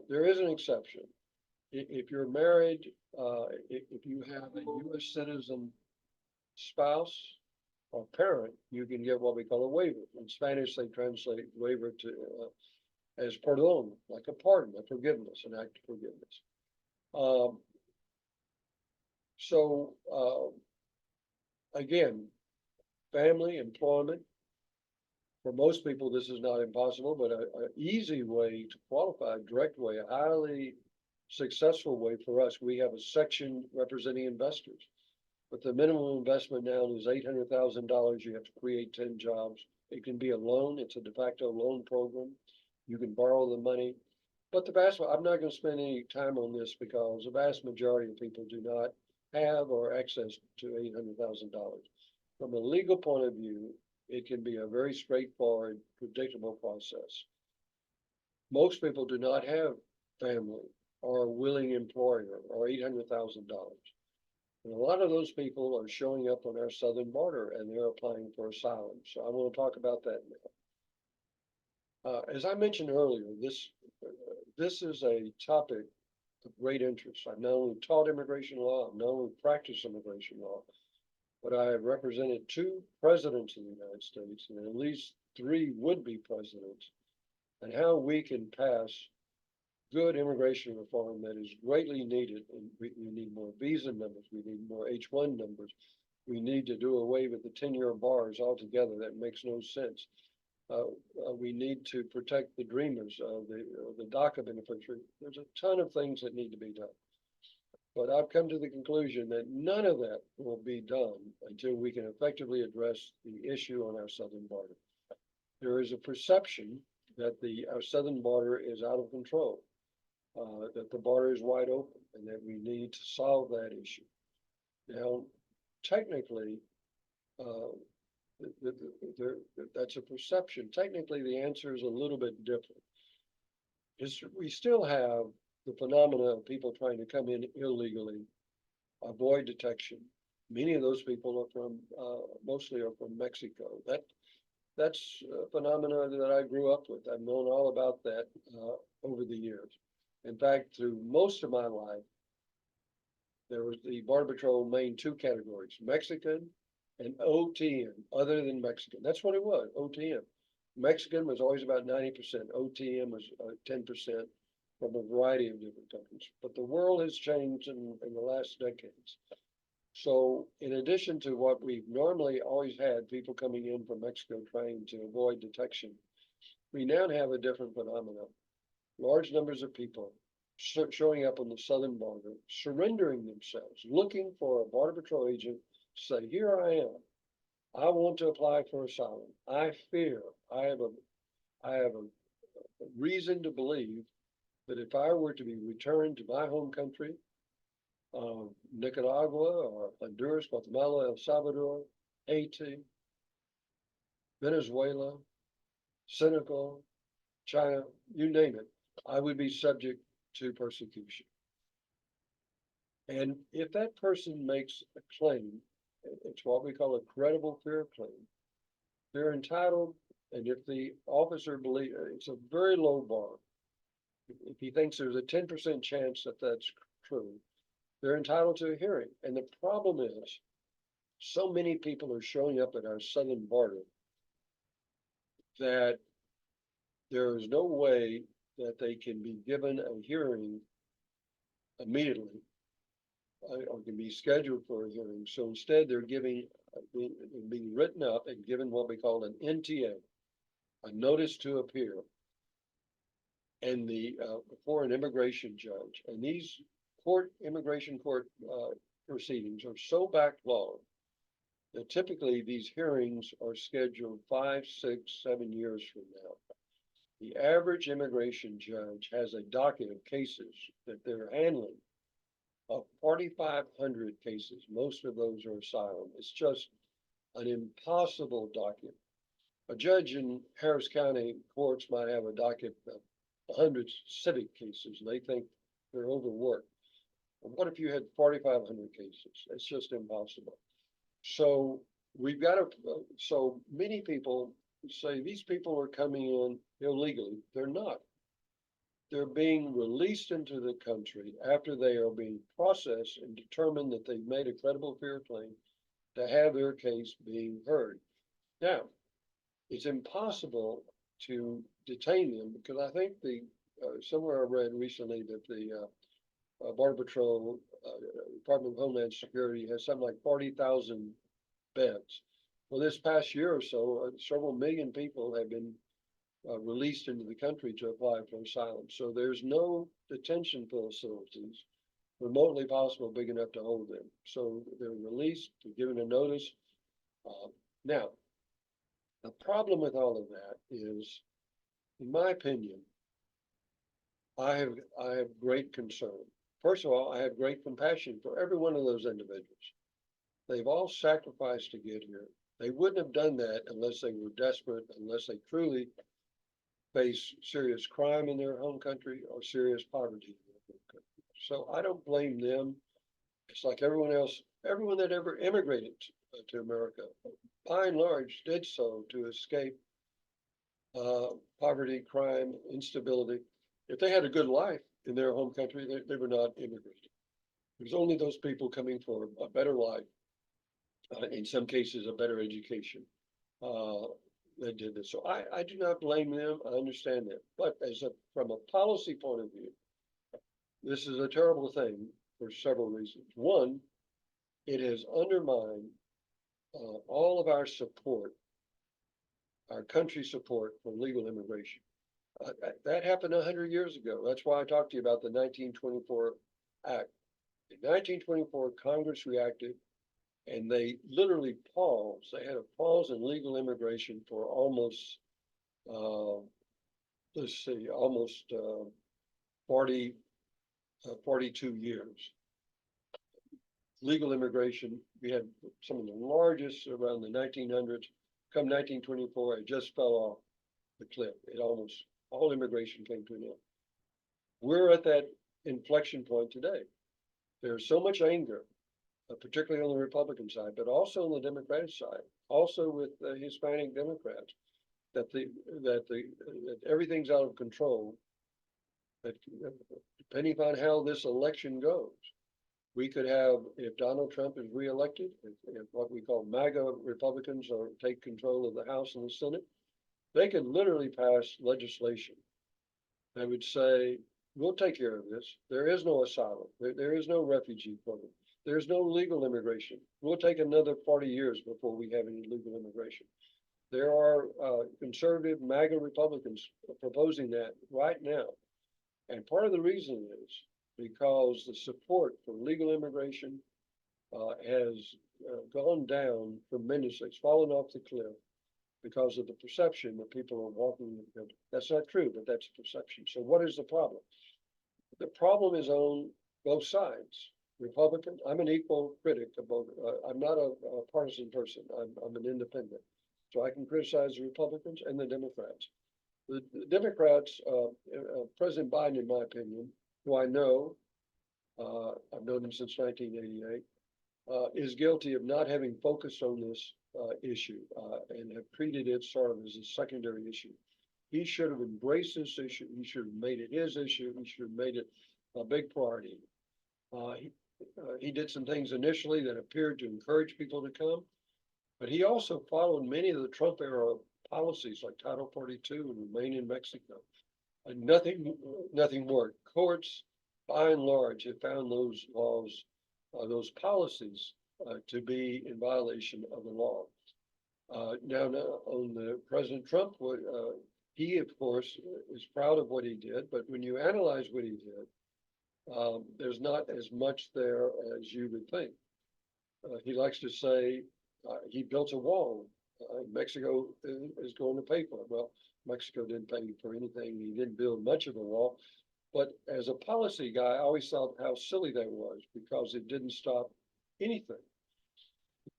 There is an exception. If you're married, if you have a U.S. citizen spouse or parent, you can get what we call a waiver. In Spanish, they translate waiver to as perdón, like a pardon, a forgiveness, an act of forgiveness. Again, family, employment. For most people, this is not impossible, but an easy way to qualify, a direct way, a highly successful way for us. We have a section representing investors, but the minimum investment now is $800,000. You have to create 10 jobs. It can be a loan. It's a de facto loan program. You can borrow the money, but I'm not going to spend any time on this, because the vast majority of people do not have or access to $800,000. From a legal point of view, it can be a very straightforward, predictable process. Most people do not have family or a willing employer or $800,000. And a lot of those people are showing up on our southern border and they're applying for asylum. So I want to talk about that now. As I mentioned earlier, this is a topic of great interest. I've not only taught immigration law, I've not only practiced immigration law, but I have represented 2 presidents of the United States and at least 3 would-be presidents, and how we can pass good immigration reform that is greatly needed. And we need more visa numbers, we need more H-1 numbers, we need to do away with the 10-year bars altogether. That makes no sense. We need to protect the dreamers of the DACA beneficiary. There's a ton of things that need to be done. But I've come to the conclusion that none of that will be done until we can effectively address the issue on our southern border. There is a perception that our southern border is out of control, that the border is wide open, and that we need to solve that issue. Now, technically, that's a perception. Technically, the answer is a little bit different. is we still have the phenomena of people trying to come in illegally, avoid detection. Many of those people are from, mostly are from Mexico. That's a phenomena that I grew up with. I've known all about that over the years. In fact, through most of my life, there was the Border Patrol main two categories, Mexican and OTM, other than Mexican. That's what it was, OTM. Mexican was always about 90%, OTM was 10% from a variety of different countries. But the world has changed in the last decades. So in addition to what we've normally always had, people coming in from Mexico trying to avoid detection, we now have a different phenomenon. Large numbers of people showing up on the southern border, surrendering themselves, looking for a Border Patrol agent to say, here I am. I want to apply for asylum. I fear, I have a reason to believe that if I were to be returned to my home country, Nicaragua or Honduras, Guatemala, El Salvador, Haiti, Venezuela, Senegal, China, you name it, I would be subject to persecution. And if that person makes a claim, it's what we call a credible fear claim, they're entitled, and if the officer believes, it's a very low bar. If he thinks there's a 10% chance that that's true, they're entitled to a hearing. And the problem is, so many people are showing up at our southern border that there is no way that they can be given a hearing immediately or can be scheduled for a hearing. So instead, they're being written up and given what we call an NTA, a notice to appear, and before an immigration judge. And these immigration court proceedings are so backlogged that typically these hearings are scheduled 5, 6, 7 years from now. The average immigration judge has a docket of cases that they're handling of 4,500 cases. Most of those are asylum. It's just an impossible docket. A judge in Harris County courts might have a docket of 100 civic cases. They think they're overworked. And what if you had 4,500 cases? It's just impossible. So we've got to, so many people say these people are coming in illegally. They're not. They're being released into the country after they are being processed and determined that they've made a credible fear claim to have their case being heard. Now, it's impossible to detain them because I think somewhere I read recently that the Border Patrol, Department of Homeland Security has something like 40,000 beds. Well, this past year or so, several million people have been released into the country to apply for asylum. So there's no detention facilities remotely possible big enough to hold them. So they're released, they're given a notice. Now, the problem with all of that is, in my opinion, I have great concern. First of all, I have great compassion for every one of those individuals. They've all sacrificed to get here. They wouldn't have done that unless they were desperate, unless they truly face serious crime in their home country or serious poverty in their home country. So I don't blame them. It's like everyone else, everyone that ever immigrated to America, by and large, did so to escape poverty, crime, instability. If they had a good life in their home country, they were not immigrating. It was only those people coming for a better life, in some cases, a better education, that did this. So I do not blame them. I understand that. But from a policy point of view, this is a terrible thing for several reasons. One, it has undermined all of our support, our country's support for legal immigration. That happened 100 years ago. That's why I talked to you about the 1924 Act. In 1924, Congress reacted and they literally paused. They had a pause in legal immigration for almost, almost 42 years. Legal immigration, we had some of the largest around the 1900s. Come 1924, it just fell off the cliff. It almost, all immigration came to an end. We're at that inflection point today. There's so much anger, particularly on the Republican side, but also on the Democratic side, also with the Hispanic Democrats, that that everything's out of control. That depending upon how this election goes, we could have, if Donald Trump is reelected, if what we call MAGA Republicans or take control of the House and the Senate, they could literally pass legislation that would say, we'll take care of this. There is no asylum. There is no refugee program. There's no legal immigration. We'll take another 40 years before we have any legal immigration. There are conservative MAGA Republicans proposing that right now. And part of the reason is because the support for legal immigration has gone down tremendously. It's fallen off the cliff because of the perception that people are walking. That's not true, but that's a perception. So what is the problem? The problem is on both sides. Republican, I'm an equal critic of both. I'm not a partisan person. I'm an independent. So I can criticize the Republicans and the Democrats. The Democrats, President Biden, in my opinion, who I know, I've known him since 1988, is guilty of not having focused on this issue and have treated it sort of as a secondary issue. He should have embraced this issue. He should have made it his issue. He should have made it a big priority. He did some things initially that appeared to encourage people to come, but he also followed many of the Trump era policies like Title 42 and Remain in Mexico. And nothing worked. Courts, by and large, have found those laws, those policies to be in violation of the law. Now on the President Trump, he of course is proud of what he did, but when you analyze what he did, there's not as much there as you would think. He likes to say he built a wall. Mexico is going to pay for it. Well, Mexico didn't pay for anything. He didn't build much of a wall. But as a policy guy, I always thought how silly that was because it didn't stop anything.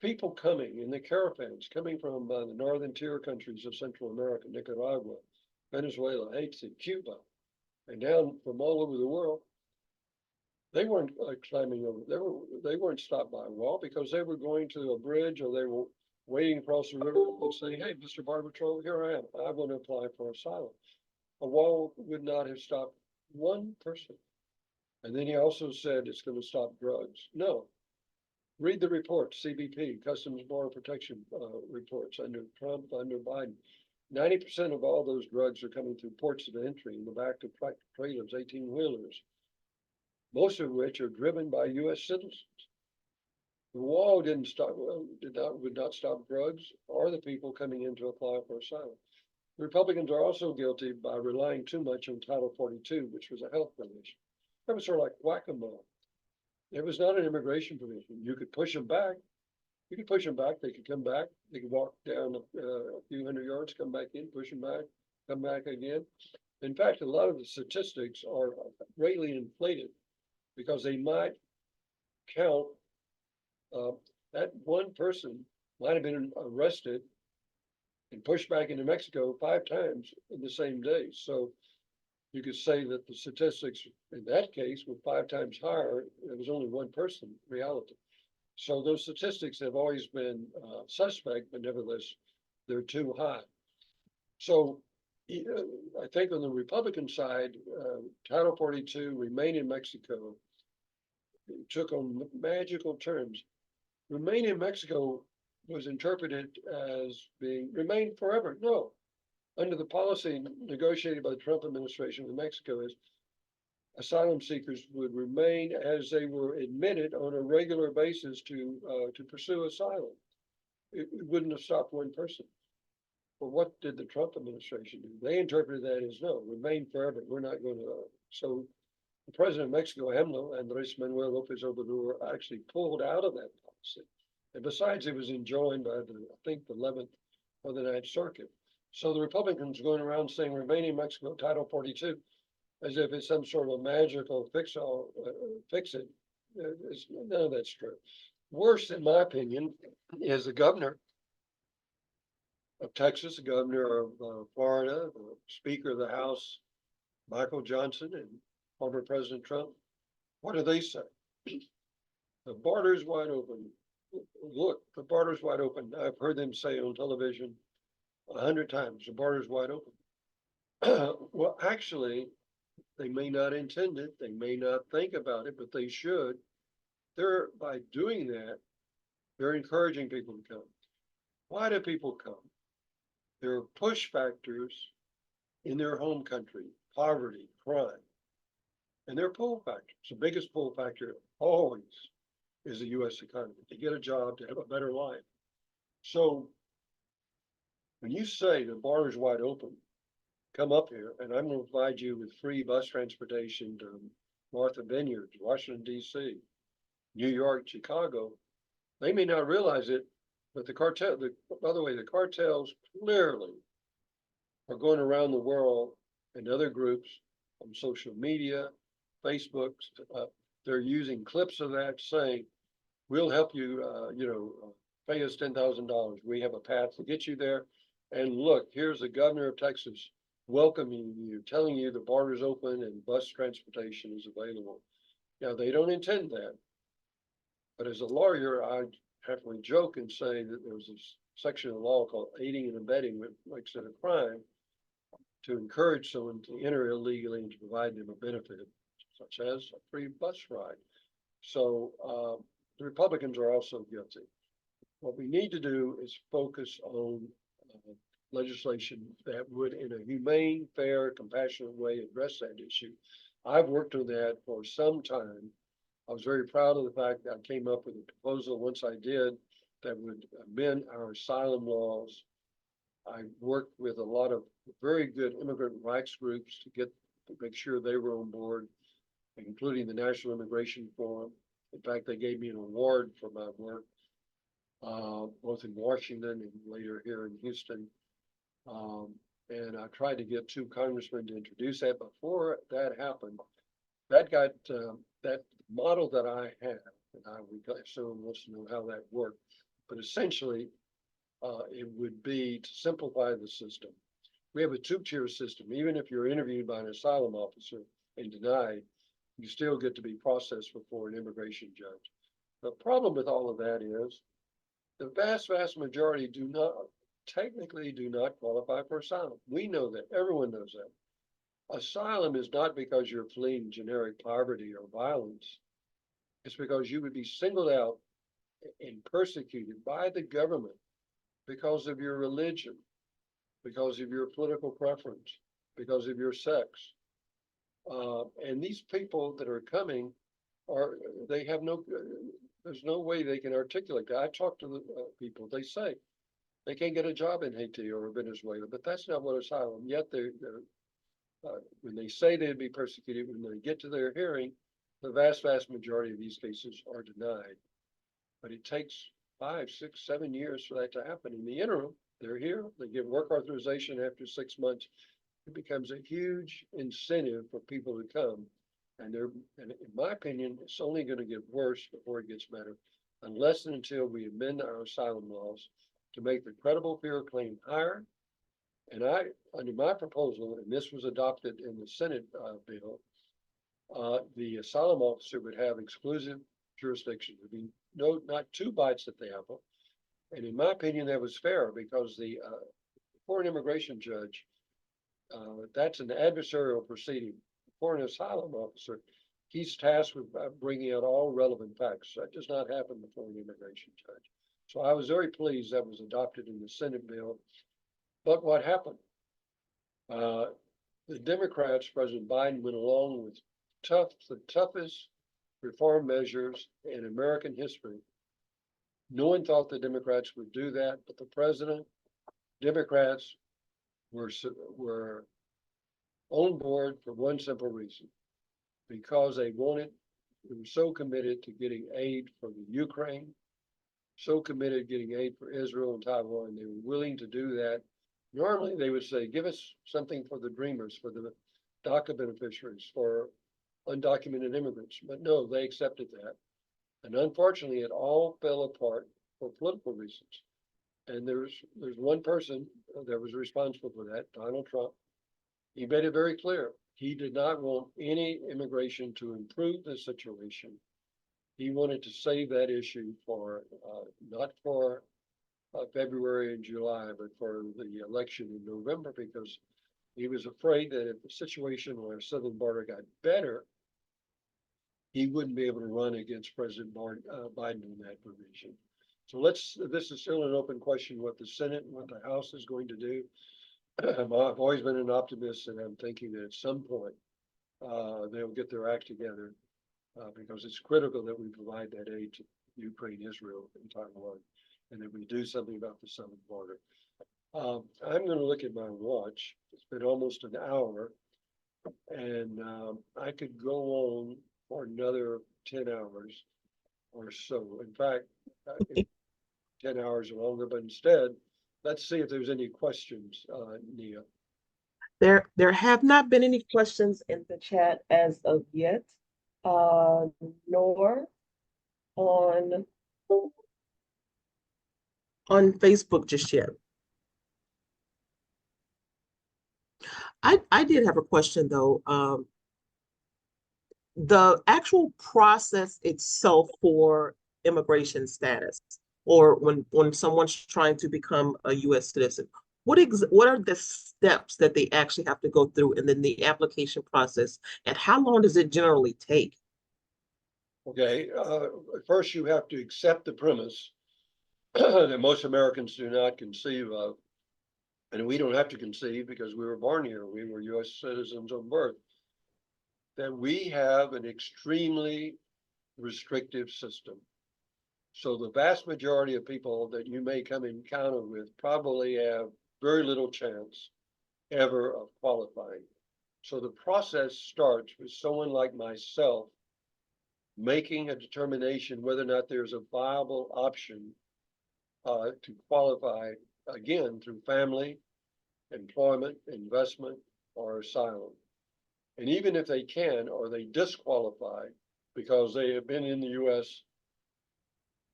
People coming in the caravans, coming from the northern tier countries of Central America, Nicaragua, Venezuela, Haiti, Cuba, and down from all over the world, they weren't climbing over. They weren't stopped by a wall because they were going to a bridge or they were waiting across the river and saying, "Hey, Mr. Border Patrol, here I am. I want to apply for asylum." A wall would not have stopped one person. And then he also said it's going to stop drugs. No. Read the report, CBP, Customs Border Protection reports under Trump, under Biden. 90% of all those drugs are coming through ports of entry in the back of trailers, 18-wheelers, most of which are driven by U.S. citizens. The wall would not stop drugs or the people coming in to apply for asylum. The Republicans are also guilty by relying too much on Title 42, which was a health provision. That was sort of like whack-a-mole. It was not an immigration provision. You could push them back. You could push them back. They could come back. They could walk down a few hundred yards, come back in, push them back, come back again. In fact, a lot of the statistics are greatly inflated because they might count that one person might have been arrested and pushed back into Mexico 5 times in the same day. So you could say that the statistics in that case were 5 times higher. It was only one person in reality. So those statistics have always been suspect, but nevertheless, they're too high. So I think on the Republican side, Title 42, Remain in Mexico, took on magical terms. Remain in Mexico was interpreted as being remain forever. No, under the policy negotiated by the Trump administration with Mexico is asylum seekers would remain as they were admitted on a regular basis to pursue asylum. It wouldn't have stopped one person. But what did the Trump administration do? They interpreted that as no, remain forever. We're not going to. So the president of Mexico, AMLO, Andres Manuel Lopez Obrador, actually pulled out of that policy. And besides, it was enjoined by I think the 11th or the 9th Circuit. So the Republicans going around saying remain in Mexico, Title 42, as if it's some sort of magical fix it. None of that's true. Worse, in my opinion, is the governor of Texas, the governor of Florida, the Speaker of the House, Michael Johnson, and former President Trump. What do they say? The border's wide open. Look, the border's wide open. I've heard them say on television 100 times, the border's wide open. Well, actually, they may not intend it. They may not think about it, but they should. By doing that, they're encouraging people to come. Why do people come? There are push factors in their home country, poverty, crime, and they're pull factors. The biggest pull factor always is the US economy, to get a job, to have a better life. So when you say the border's wide open, come up here and I'm going to provide you with free bus transportation to Martha Vineyard, Washington, D.C., New York, Chicago, they may not realize it, but by the way, the cartels clearly are going around the world and other groups on social media, Facebook, they're using clips of that saying, we'll help you, pay us $10,000. We have a path to get you there. And look, here's the governor of Texas welcoming you, telling you the border's open and bus transportation is available. Now, they don't intend that. But as a lawyer, I happily joke and say that there's this section of the law called aiding and abetting, which makes it a crime to encourage someone to enter illegally and to provide them a benefit, such as a free bus ride. So the Republicans are also guilty. What we need to do is focus on legislation that would, in a humane, fair, compassionate way, address that issue. I've worked on that for some time. I was very proud of the fact that I came up with a proposal once I did that would amend our asylum laws. I worked with a lot of very good immigrant rights groups to make sure they were on board, including the National Immigration Forum. In fact, they gave me an award for my work, both in Washington and later here in Houston. And I tried to get 2 congressmen to introduce that. Before that happened, that got that model that I have, and someone wants to know how that worked, but essentially it would be to simplify the system. We have a 2-tier system. Even if you're interviewed by an asylum officer and denied, you still get to be processed before an immigration judge. The problem with all of that is the vast majority technically do not qualify for asylum. We know that. Everyone knows that. Asylum is not because you're fleeing generic poverty or violence. It's because you would be singled out and persecuted by the government because of your religion, because of your political preference, because of your sex. And these people that are coming there's no way they can articulate that. I talk to the people, they say they can't get a job in Haiti or Venezuela, but that's not what asylum, yet when they say they'd be persecuted, when they get to their hearing, the vast majority of these cases are denied. But it takes 5, 6, 7 years for that to happen. In the interim, they're here, they get work authorization after 6 months. It becomes a huge incentive for people to come. And in my opinion, it's only going to get worse before it gets better, unless and until we amend our asylum laws to make the credible fear claim higher. And under my proposal, and this was adopted in the Senate bill, the asylum officer would have exclusive jurisdiction. There'd be not 2 bites at the apple. And in my opinion, that was fair because the foreign immigration judge, that's an adversarial proceeding. For an asylum officer, he's tasked with bringing out all relevant facts. That does not happen before an immigration judge. So I was very pleased that was adopted in the Senate bill. But what happened? The Democrats, President Biden, went along with the toughest reform measures in American history. No one thought the Democrats would do that, but the president, Democrats were on board for one simple reason, because they were so committed to getting aid for the Ukraine, so committed to getting aid for Israel and Taiwan. They were willing to do that. Normally they would say, give us something for the dreamers, for the DACA beneficiaries, for undocumented immigrants. But no, they accepted that. And unfortunately, it all fell apart for political reasons. And there's one person that was responsible for that, Donald Trump. He made it very clear. He did not want any immigration to improve the situation. He wanted to save that issue for, not for February and July, but for the election in November, because he was afraid that if the situation on our southern border got better, he wouldn't be able to run against President Biden in that provision. So this is still an open question what the Senate and what the House is going to do. I've always been an optimist, and I'm thinking that at some point they'll get their act together because it's critical that we provide that aid to Ukraine, Israel, and Taiwan, and that we do something about the southern border. I'm going to look at my watch. It's been almost an hour, and I could go on for another 10 hours or so. In fact, 10 hours or longer, but instead, let's see if there's any questions, Nia. There have not been any questions in the chat as of yet, nor on Facebook just yet. I did have a question though. The actual process itself for immigration status, or when someone's trying to become a U.S. citizen, what are the steps that they actually have to go through, and then the application process, and how long does it generally take? Okay, first you have to accept the premise that most Americans do not conceive of, and we don't have to conceive because we were born here. We were U.S. citizens on birth. That we have an extremely restrictive system. So the vast majority of people that you may come in encounter with probably have very little chance ever of qualifying. So the process starts with someone like myself making a determination whether or not there's a viable option to qualify, again, through family, employment, investment, or asylum. And even if they can, or they disqualify because they have been in the U.S.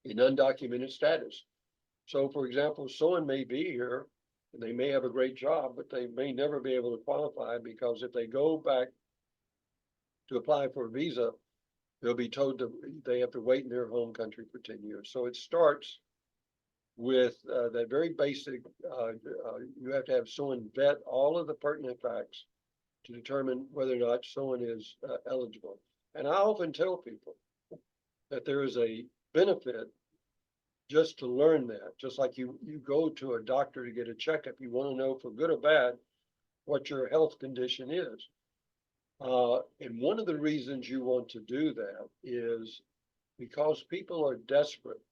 in undocumented status. So for example, someone may be here and they may have a great job, but they may never be able to qualify because if they go back to apply for a visa, they'll be told that they have to wait in their home country for 10 years. So it starts with that very basic, you have to have someone vet all of the pertinent facts to determine whether or not someone is eligible. And I often tell people that there is a benefit just to learn that, just like you go to a doctor to get a checkup, you want to know for good or bad what your health condition is. And one of the reasons you want to do that is because people are desperate.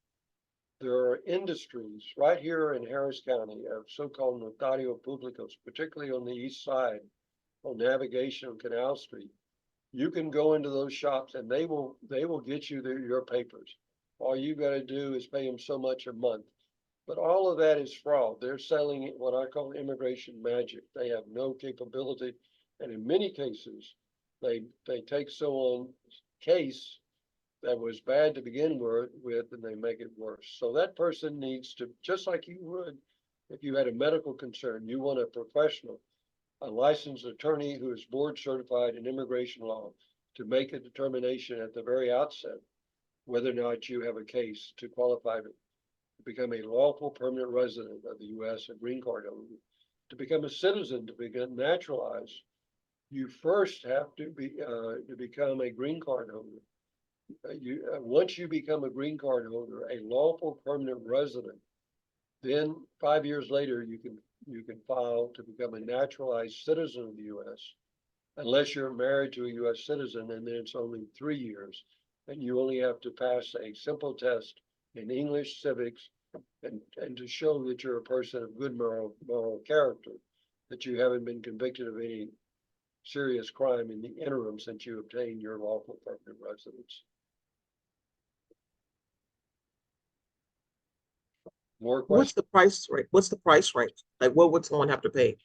There are industries right here in Harris County of so-called notario públicos, particularly on the east side, on Navigation on Canal Street. You can go into those shops and they will get you your papers. All you got to do is pay them so much a month. But all of that is fraud. They're selling what I call immigration magic. They have no capability. And in many cases, they take someone's case that was bad to begin with and they make it worse. So that person needs to, just like you would if you had a medical concern, you want a professional, a licensed attorney who is board certified in immigration law to make a determination at the very outset whether or not you have a case to qualify to become a lawful permanent resident of the U.S., a green card holder. To become a citizen, to become naturalized, you first have to become a green card holder. Once you become a green card holder, a lawful permanent resident, then 5 years later you can file to become a naturalized citizen of the U.S. unless you're married to a U.S. citizen, and then it's only 3 years, and you only have to pass a simple test in English, civics, and to show that you're a person of good moral character, that you haven't been convicted of any serious crime in the interim since you obtained your lawful permanent residence. More questions? What's the price rate? What's the price rate? Like, what would someone have to pay?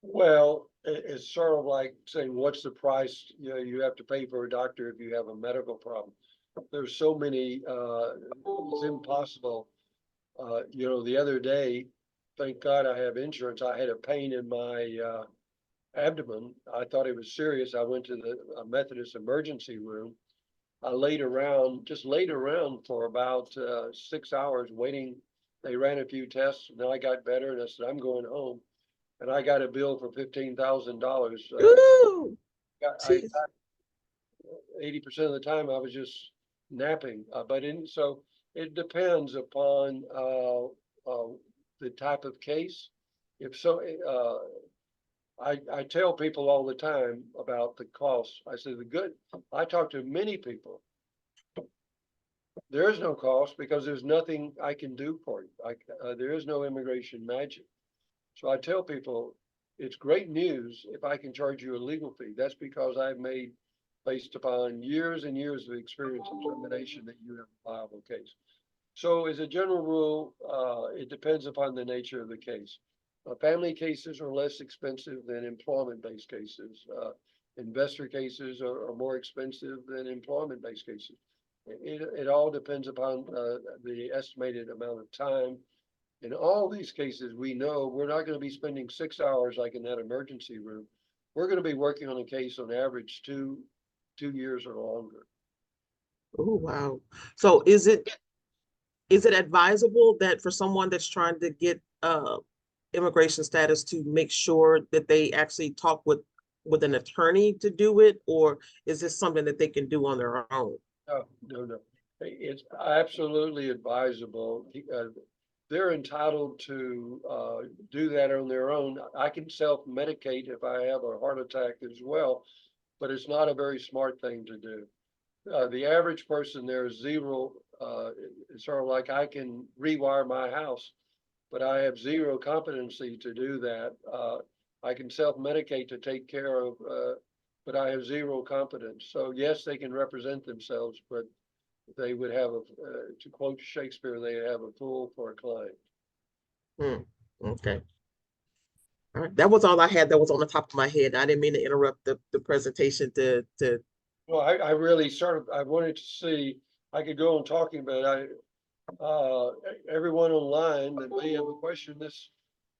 Well, it's sort of like saying, what's the price you have to pay for a doctor if you have a medical problem? There's so many, it's impossible. The other day, thank God I have insurance. I had a pain in my abdomen. I thought it was serious. I went to the Methodist emergency room. I just laid around for about 6 hours waiting. They ran a few tests and then I got better and I said, I'm going home. And I got a bill for $15,000. Ooh, I jeez. 80% of the time I was just napping, so it depends upon the type of case. If so, I tell people all the time about the cost. I say I talk to many people. There is no cost because there's nothing I can do for you. There is no immigration magic. So I tell people it's great news if I can charge you a legal fee. That's because I've made, based upon years and years of experience and determination, that you have a viable case. So as a general rule, it depends upon the nature of the case. Family cases are less expensive than employment-based cases. Investor cases are more expensive than employment-based cases. It all depends upon the estimated amount of time. In all these cases, we know we're not going to be spending 6 hours like in that emergency room. We're going to be working on a case on average 2 years or longer. Oh, wow. So is it advisable that for someone that's trying to get immigration status to make sure that they actually talk with an attorney to do it, or is this something that they can do on their own? No. It's absolutely advisable. They're entitled to do that on their own. I can self-medicate if I have a heart attack as well, but it's not a very smart thing to do. The average person there is zero. It's sort of like I can rewire my house, but I have zero competency to do that. I can self-medicate to take care of, but I have zero competence. So yes, they can represent themselves, but they would have to quote Shakespeare, they have a fool for a client. Okay. All right. That was all I had that was on the top of my head. I didn't mean to interrupt the presentation to Well, I really I wanted to see, I could go on talking, but everyone online that may have a question,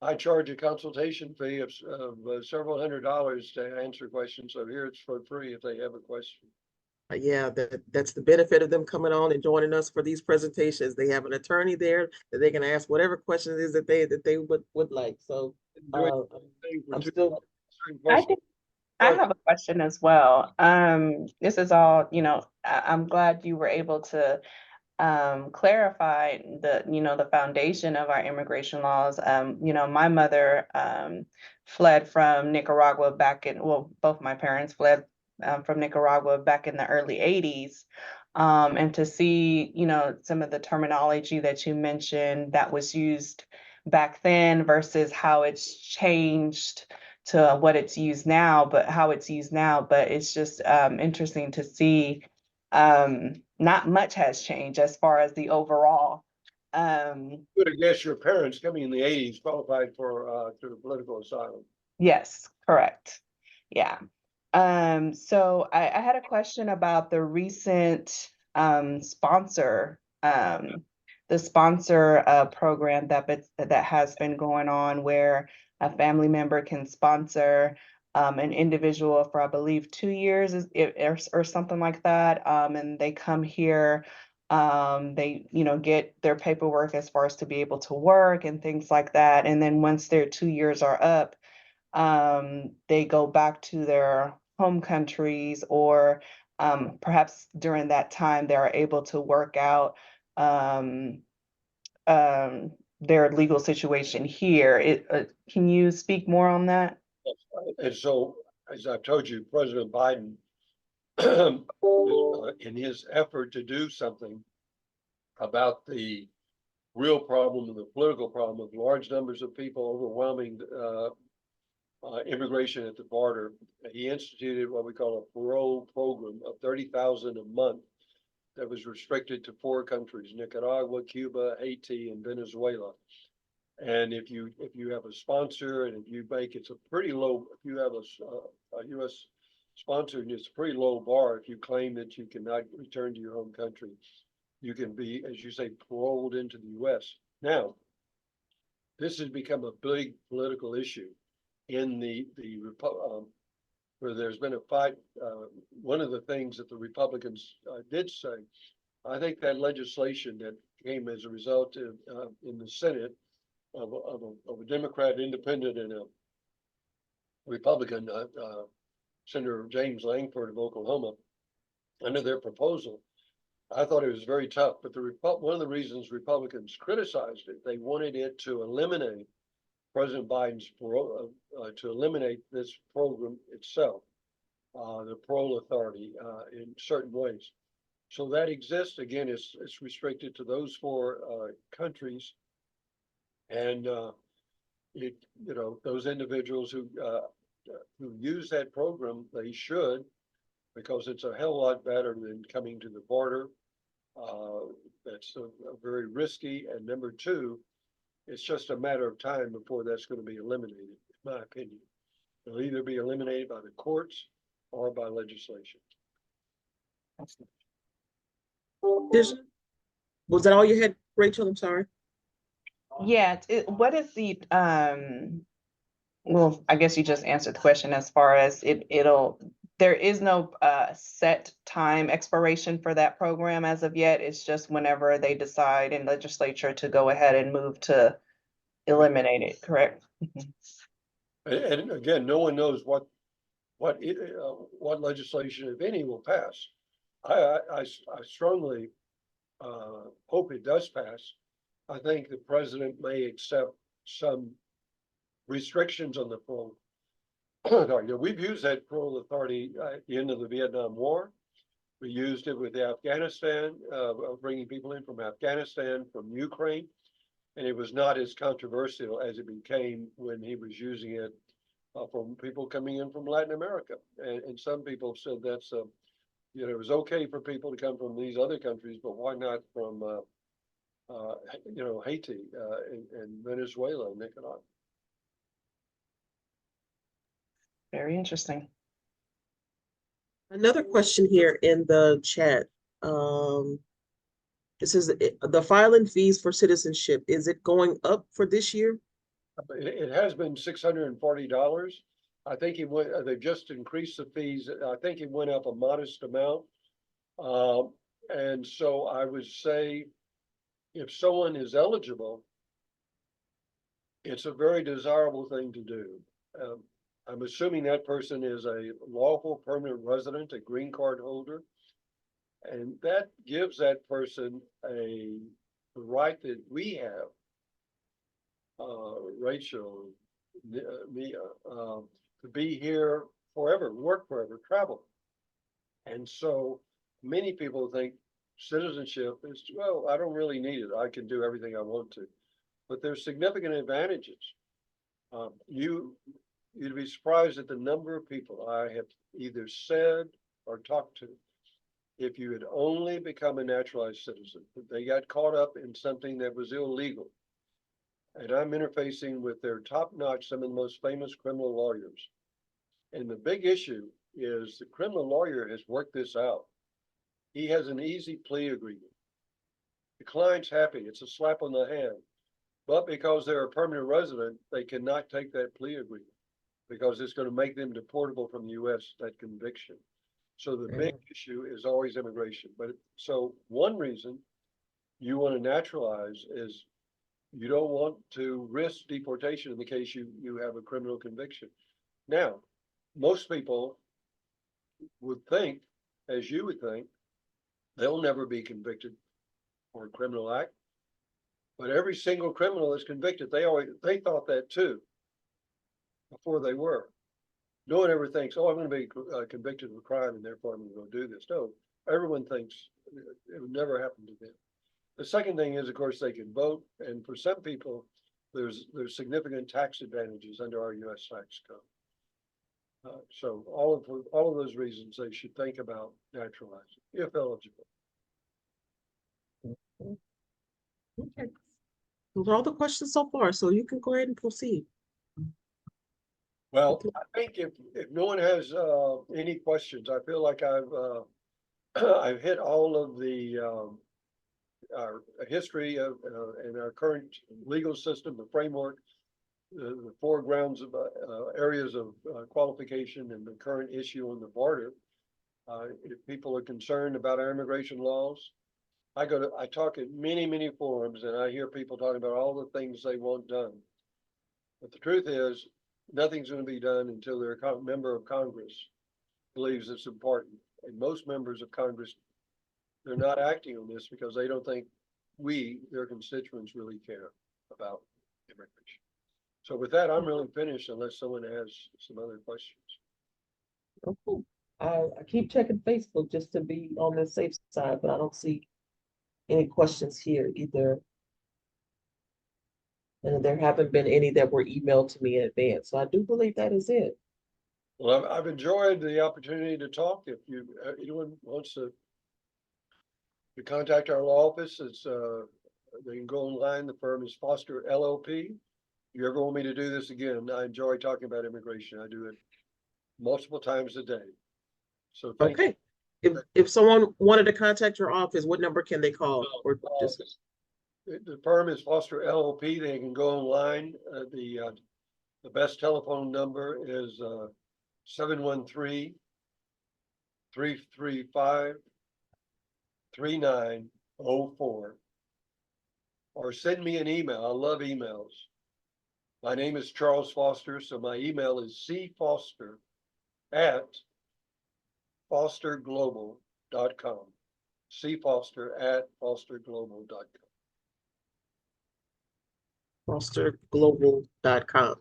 I charge a consultation fee of several $100s to answer questions. So here it's for free if they have a question. yeah, that's the benefit of them coming on and joining us for these presentations. They have an attorney there that they can ask whatever question it is that they would like. So I'm still I think I have a question as well. This is all, I'm glad you were able to clarify the foundation of our immigration laws. My mother fled from Nicaragua both my parents fled from Nicaragua back in the early 80s. And to see, some of the terminology that you mentioned that was used back then versus how it's changed to what it's used now, but it's just interesting to see not much has changed as far as the overall. Would have guessed your parents coming in the 80s qualified for political asylum. Yes, correct. Yeah. So I had a question about the recent sponsor program that has been going on where a family member can sponsor an individual for, I believe, 2 years or something like that. And they come here, they, get their paperwork as far as to be able to work and things like that. And then once their 2 years are up, they go back to their home countries, or perhaps during that time they are able to work out their legal situation here. Can you speak more on that? And so, as I've told you, President Biden, in his effort to do something about the real problem and the political problem of large numbers of people overwhelming immigration at the border, he instituted what we call a parole program of 30,000 a month that was restricted to 4 countries: Nicaragua, Cuba, Haiti, and Venezuela. And if you have a sponsor, and if you make, it's a pretty low, if you have a U.S. sponsor, and it's a pretty low bar. If you claim that you cannot return to your home country, you can be, as you say, paroled into the U.S. Now, this has become a big political issue in where there's been a fight. One of the things that the Republicans did say, I think that legislation that came as a result of in the Senate of a Democrat independent and a Republican, Senator James Langford of Oklahoma, under their proposal, I thought it was very tough, but one of the reasons Republicans criticized it, they wanted it to eliminate President Biden's to eliminate this program itself, the parole authority, in certain ways. So that exists. Again, it's restricted to those 4 countries, and those individuals who use that program, they should, because it's a hell of a lot better than coming to the border. That's a very risky. And number 2, it's just a matter of time before that's going to be eliminated, in my opinion. It'll either be eliminated by the courts or by legislation. Was that all you had, Rachel? I'm sorry. Yeah, what is the, well, I guess you just answered the question as far as there is no set time expiration for that program as of yet. It's just whenever they decide in legislature to go ahead and move to eliminate it, correct? And again, no one knows what legislation, if any, will pass. I strongly hope it does pass. I think the president may accept some restrictions on the parole. We've used that parole authority at the end of the Vietnam War. We used it with Afghanistan, bringing people in from Afghanistan, from Ukraine, and it was not as controversial as it became when he was using it from people coming in from Latin America. And some people said that's it was okay for people to come from these other countries, but why not from Haiti and Venezuela and Nicaragua? Very interesting. Another question here in the chat. This is the filing fees for citizenship. Is it going up for this year? It has been $640. I think they've just increased the fees. I think it went up a modest amount. And so I would say if someone is eligible, it's a very desirable thing to do. I'm assuming that person is a lawful permanent resident, a green card holder. And that gives that person a right that we have, Rachel, Mia, to be here forever, work forever, travel. And so many people think citizenship is, well, I don't really need it. I can do everything I want to. But there's significant advantages. You'd be surprised at the number of people I have either said or talked to. If you had only become a naturalized citizen, they got caught up in something that was illegal. And I'm interfacing with their top-notch, some of the most famous criminal lawyers. And the big issue is the criminal lawyer has worked this out. He has an easy plea agreement. The client's happy. It's a slap on the hand. But because they're a permanent resident, they cannot take that plea agreement because it's going to make them deportable from the U.S., that conviction. So the big issue is always immigration. But so one reason you want to naturalize is you don't want to risk deportation in the case you have a criminal conviction. Now, most people would think, as you would think, they'll never be convicted for a criminal act. But every single criminal that's convicted, they thought that too before they were. No one ever thinks, oh, I'm going to be convicted of a crime and therefore I'm going to go do this. No, everyone thinks it would never happen to them. The second thing is, of course, they can vote. And for some people, there's significant tax advantages under our U.S. tax code. So all of those reasons, they should think about naturalizing if eligible. Okay. Those are all the questions so far, so you can go ahead and proceed. Well, I think if no one has any questions, I feel like I've I've hit all of the our history of, and our current legal system, the framework, the foregrounds of areas of qualification and the current issue on the border. If people are concerned about our immigration laws, I talk at many forums and I hear people talking about all the things they want done. But the truth is, nothing's going to be done until their member of Congress believes it's important. And most members of Congress, they're not acting on this because they don't think their constituents, really care about immigration. So with that, I'm really finished unless someone has some other questions. Oh, cool. I keep checking Facebook just to be on the safe side, but I don't see any questions here either. And there haven't been any that were emailed to me in advance. So I do believe that is it. Well, I've enjoyed the opportunity to talk. If anyone wants to contact our law office, they can go online. The firm is Foster LLP. If you ever want me to do this again, I enjoy talking about immigration. I do it multiple times a day. So thank you. Okay. If someone wanted to contact your office, what number can they call? Or just The firm is Foster LLP. They can go online. The best telephone number is 713-335-3904. Or send me an email. I love emails. My name is Charles Foster, so my email is cfoster@fosterglobal.com. cfoster@fosterglobal.com. fosterglobal.com.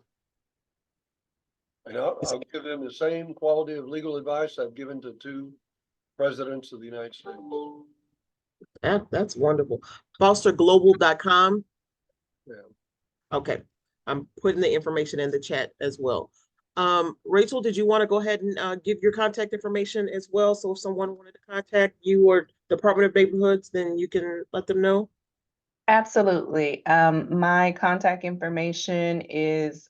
And I'll give them the same quality of legal advice I've given to 2 presidents of the United States. That's wonderful. Fosterglobal.com. Yeah. Okay. I'm putting the information in the chat as well. Rachel, did you want to go ahead and give your contact information as well? So if someone wanted to contact you or Department of Neighborhoods, then you can let them know. Absolutely. My contact information is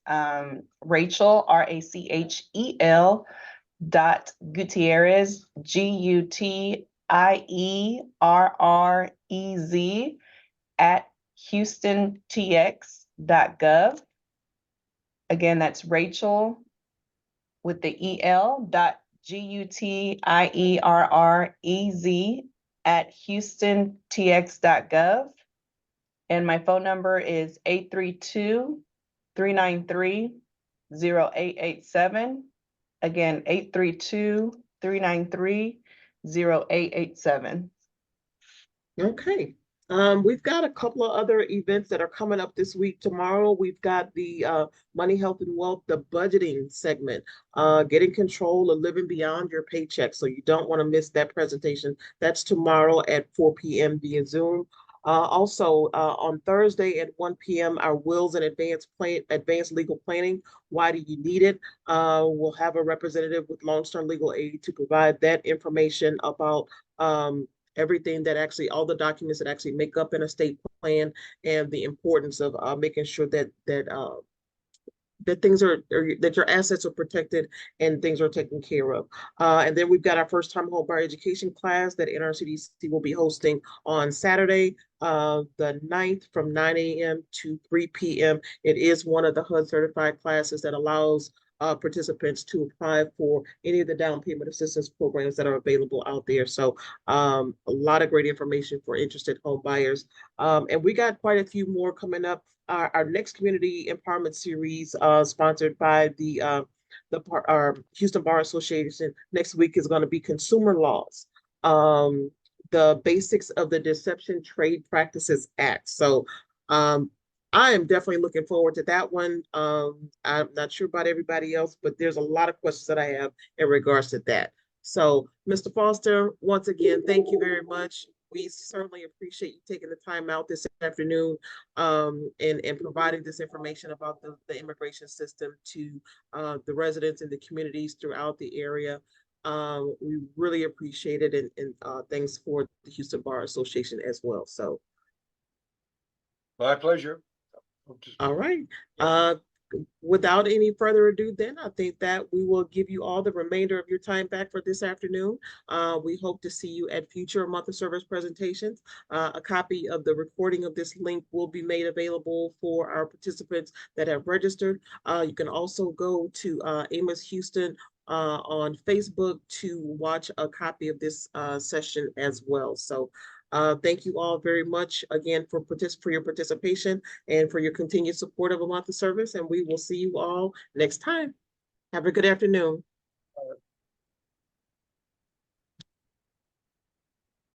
Rachel, RACHEL .Gutierrez, GUTIERREZ @HoustonTX.gov. Again, that's Rachel with the EL .GUTIERREZ @HoustonTX.gov. And my phone number is 832-393-0887. Again, 832-393-0887. Okay. We've got a couple of other events that are coming up this week. Tomorrow, we've got the Money, Health, and Wealth, the budgeting segment, getting control of living beyond your paycheck. So you don't want to miss that presentation. That's tomorrow at 4 p.m. via Zoom. Also, on Thursday at 1 p.m., our wills and advanced legal planning. Why do you need it? We'll have a representative with Lone Star Legal Aid to provide that information about everything that actually, all the documents that actually make up an estate plan, and the importance of making sure that things are, that your assets are protected and things are taken care of. And then we've got our first time home buyer education class that NRCDC will be hosting on Saturday, the 9th from 9 a.m. to 3 p.m. It is one of the HUD certified classes that allows participants to apply for any of the down payment assistance programs that are available out there. So a lot of great information for interested home buyers. And we got quite a few more coming up. Our next community empowerment series, sponsored by our Houston Bar Association, next week is going to be consumer laws, the basics of the Deception Trade Practices Act. So I am definitely looking forward to that one. I'm not sure about everybody else, but there's a lot of questions that I have in regards to that. So, Mr. Foster, once again, thank you very much. We certainly appreciate you taking the time out this afternoon and providing this information about the immigration system to the residents and the communities throughout the area. We really appreciate it, and thanks for the Houston Bar Association as well. So, My pleasure. all right. without any further ado, then I think that we will give you all the remainder of your time back for this afternoon. We hope to see you at future month of service presentations. A copy of the recording of this link will be made available for our participants that have registered. You can also go to Amos Houston on Facebook to watch a copy of this session as well. So thank you all very much again for your participation and for your continued support of A Month of Service. And we will see you all next time. Have a good afternoon.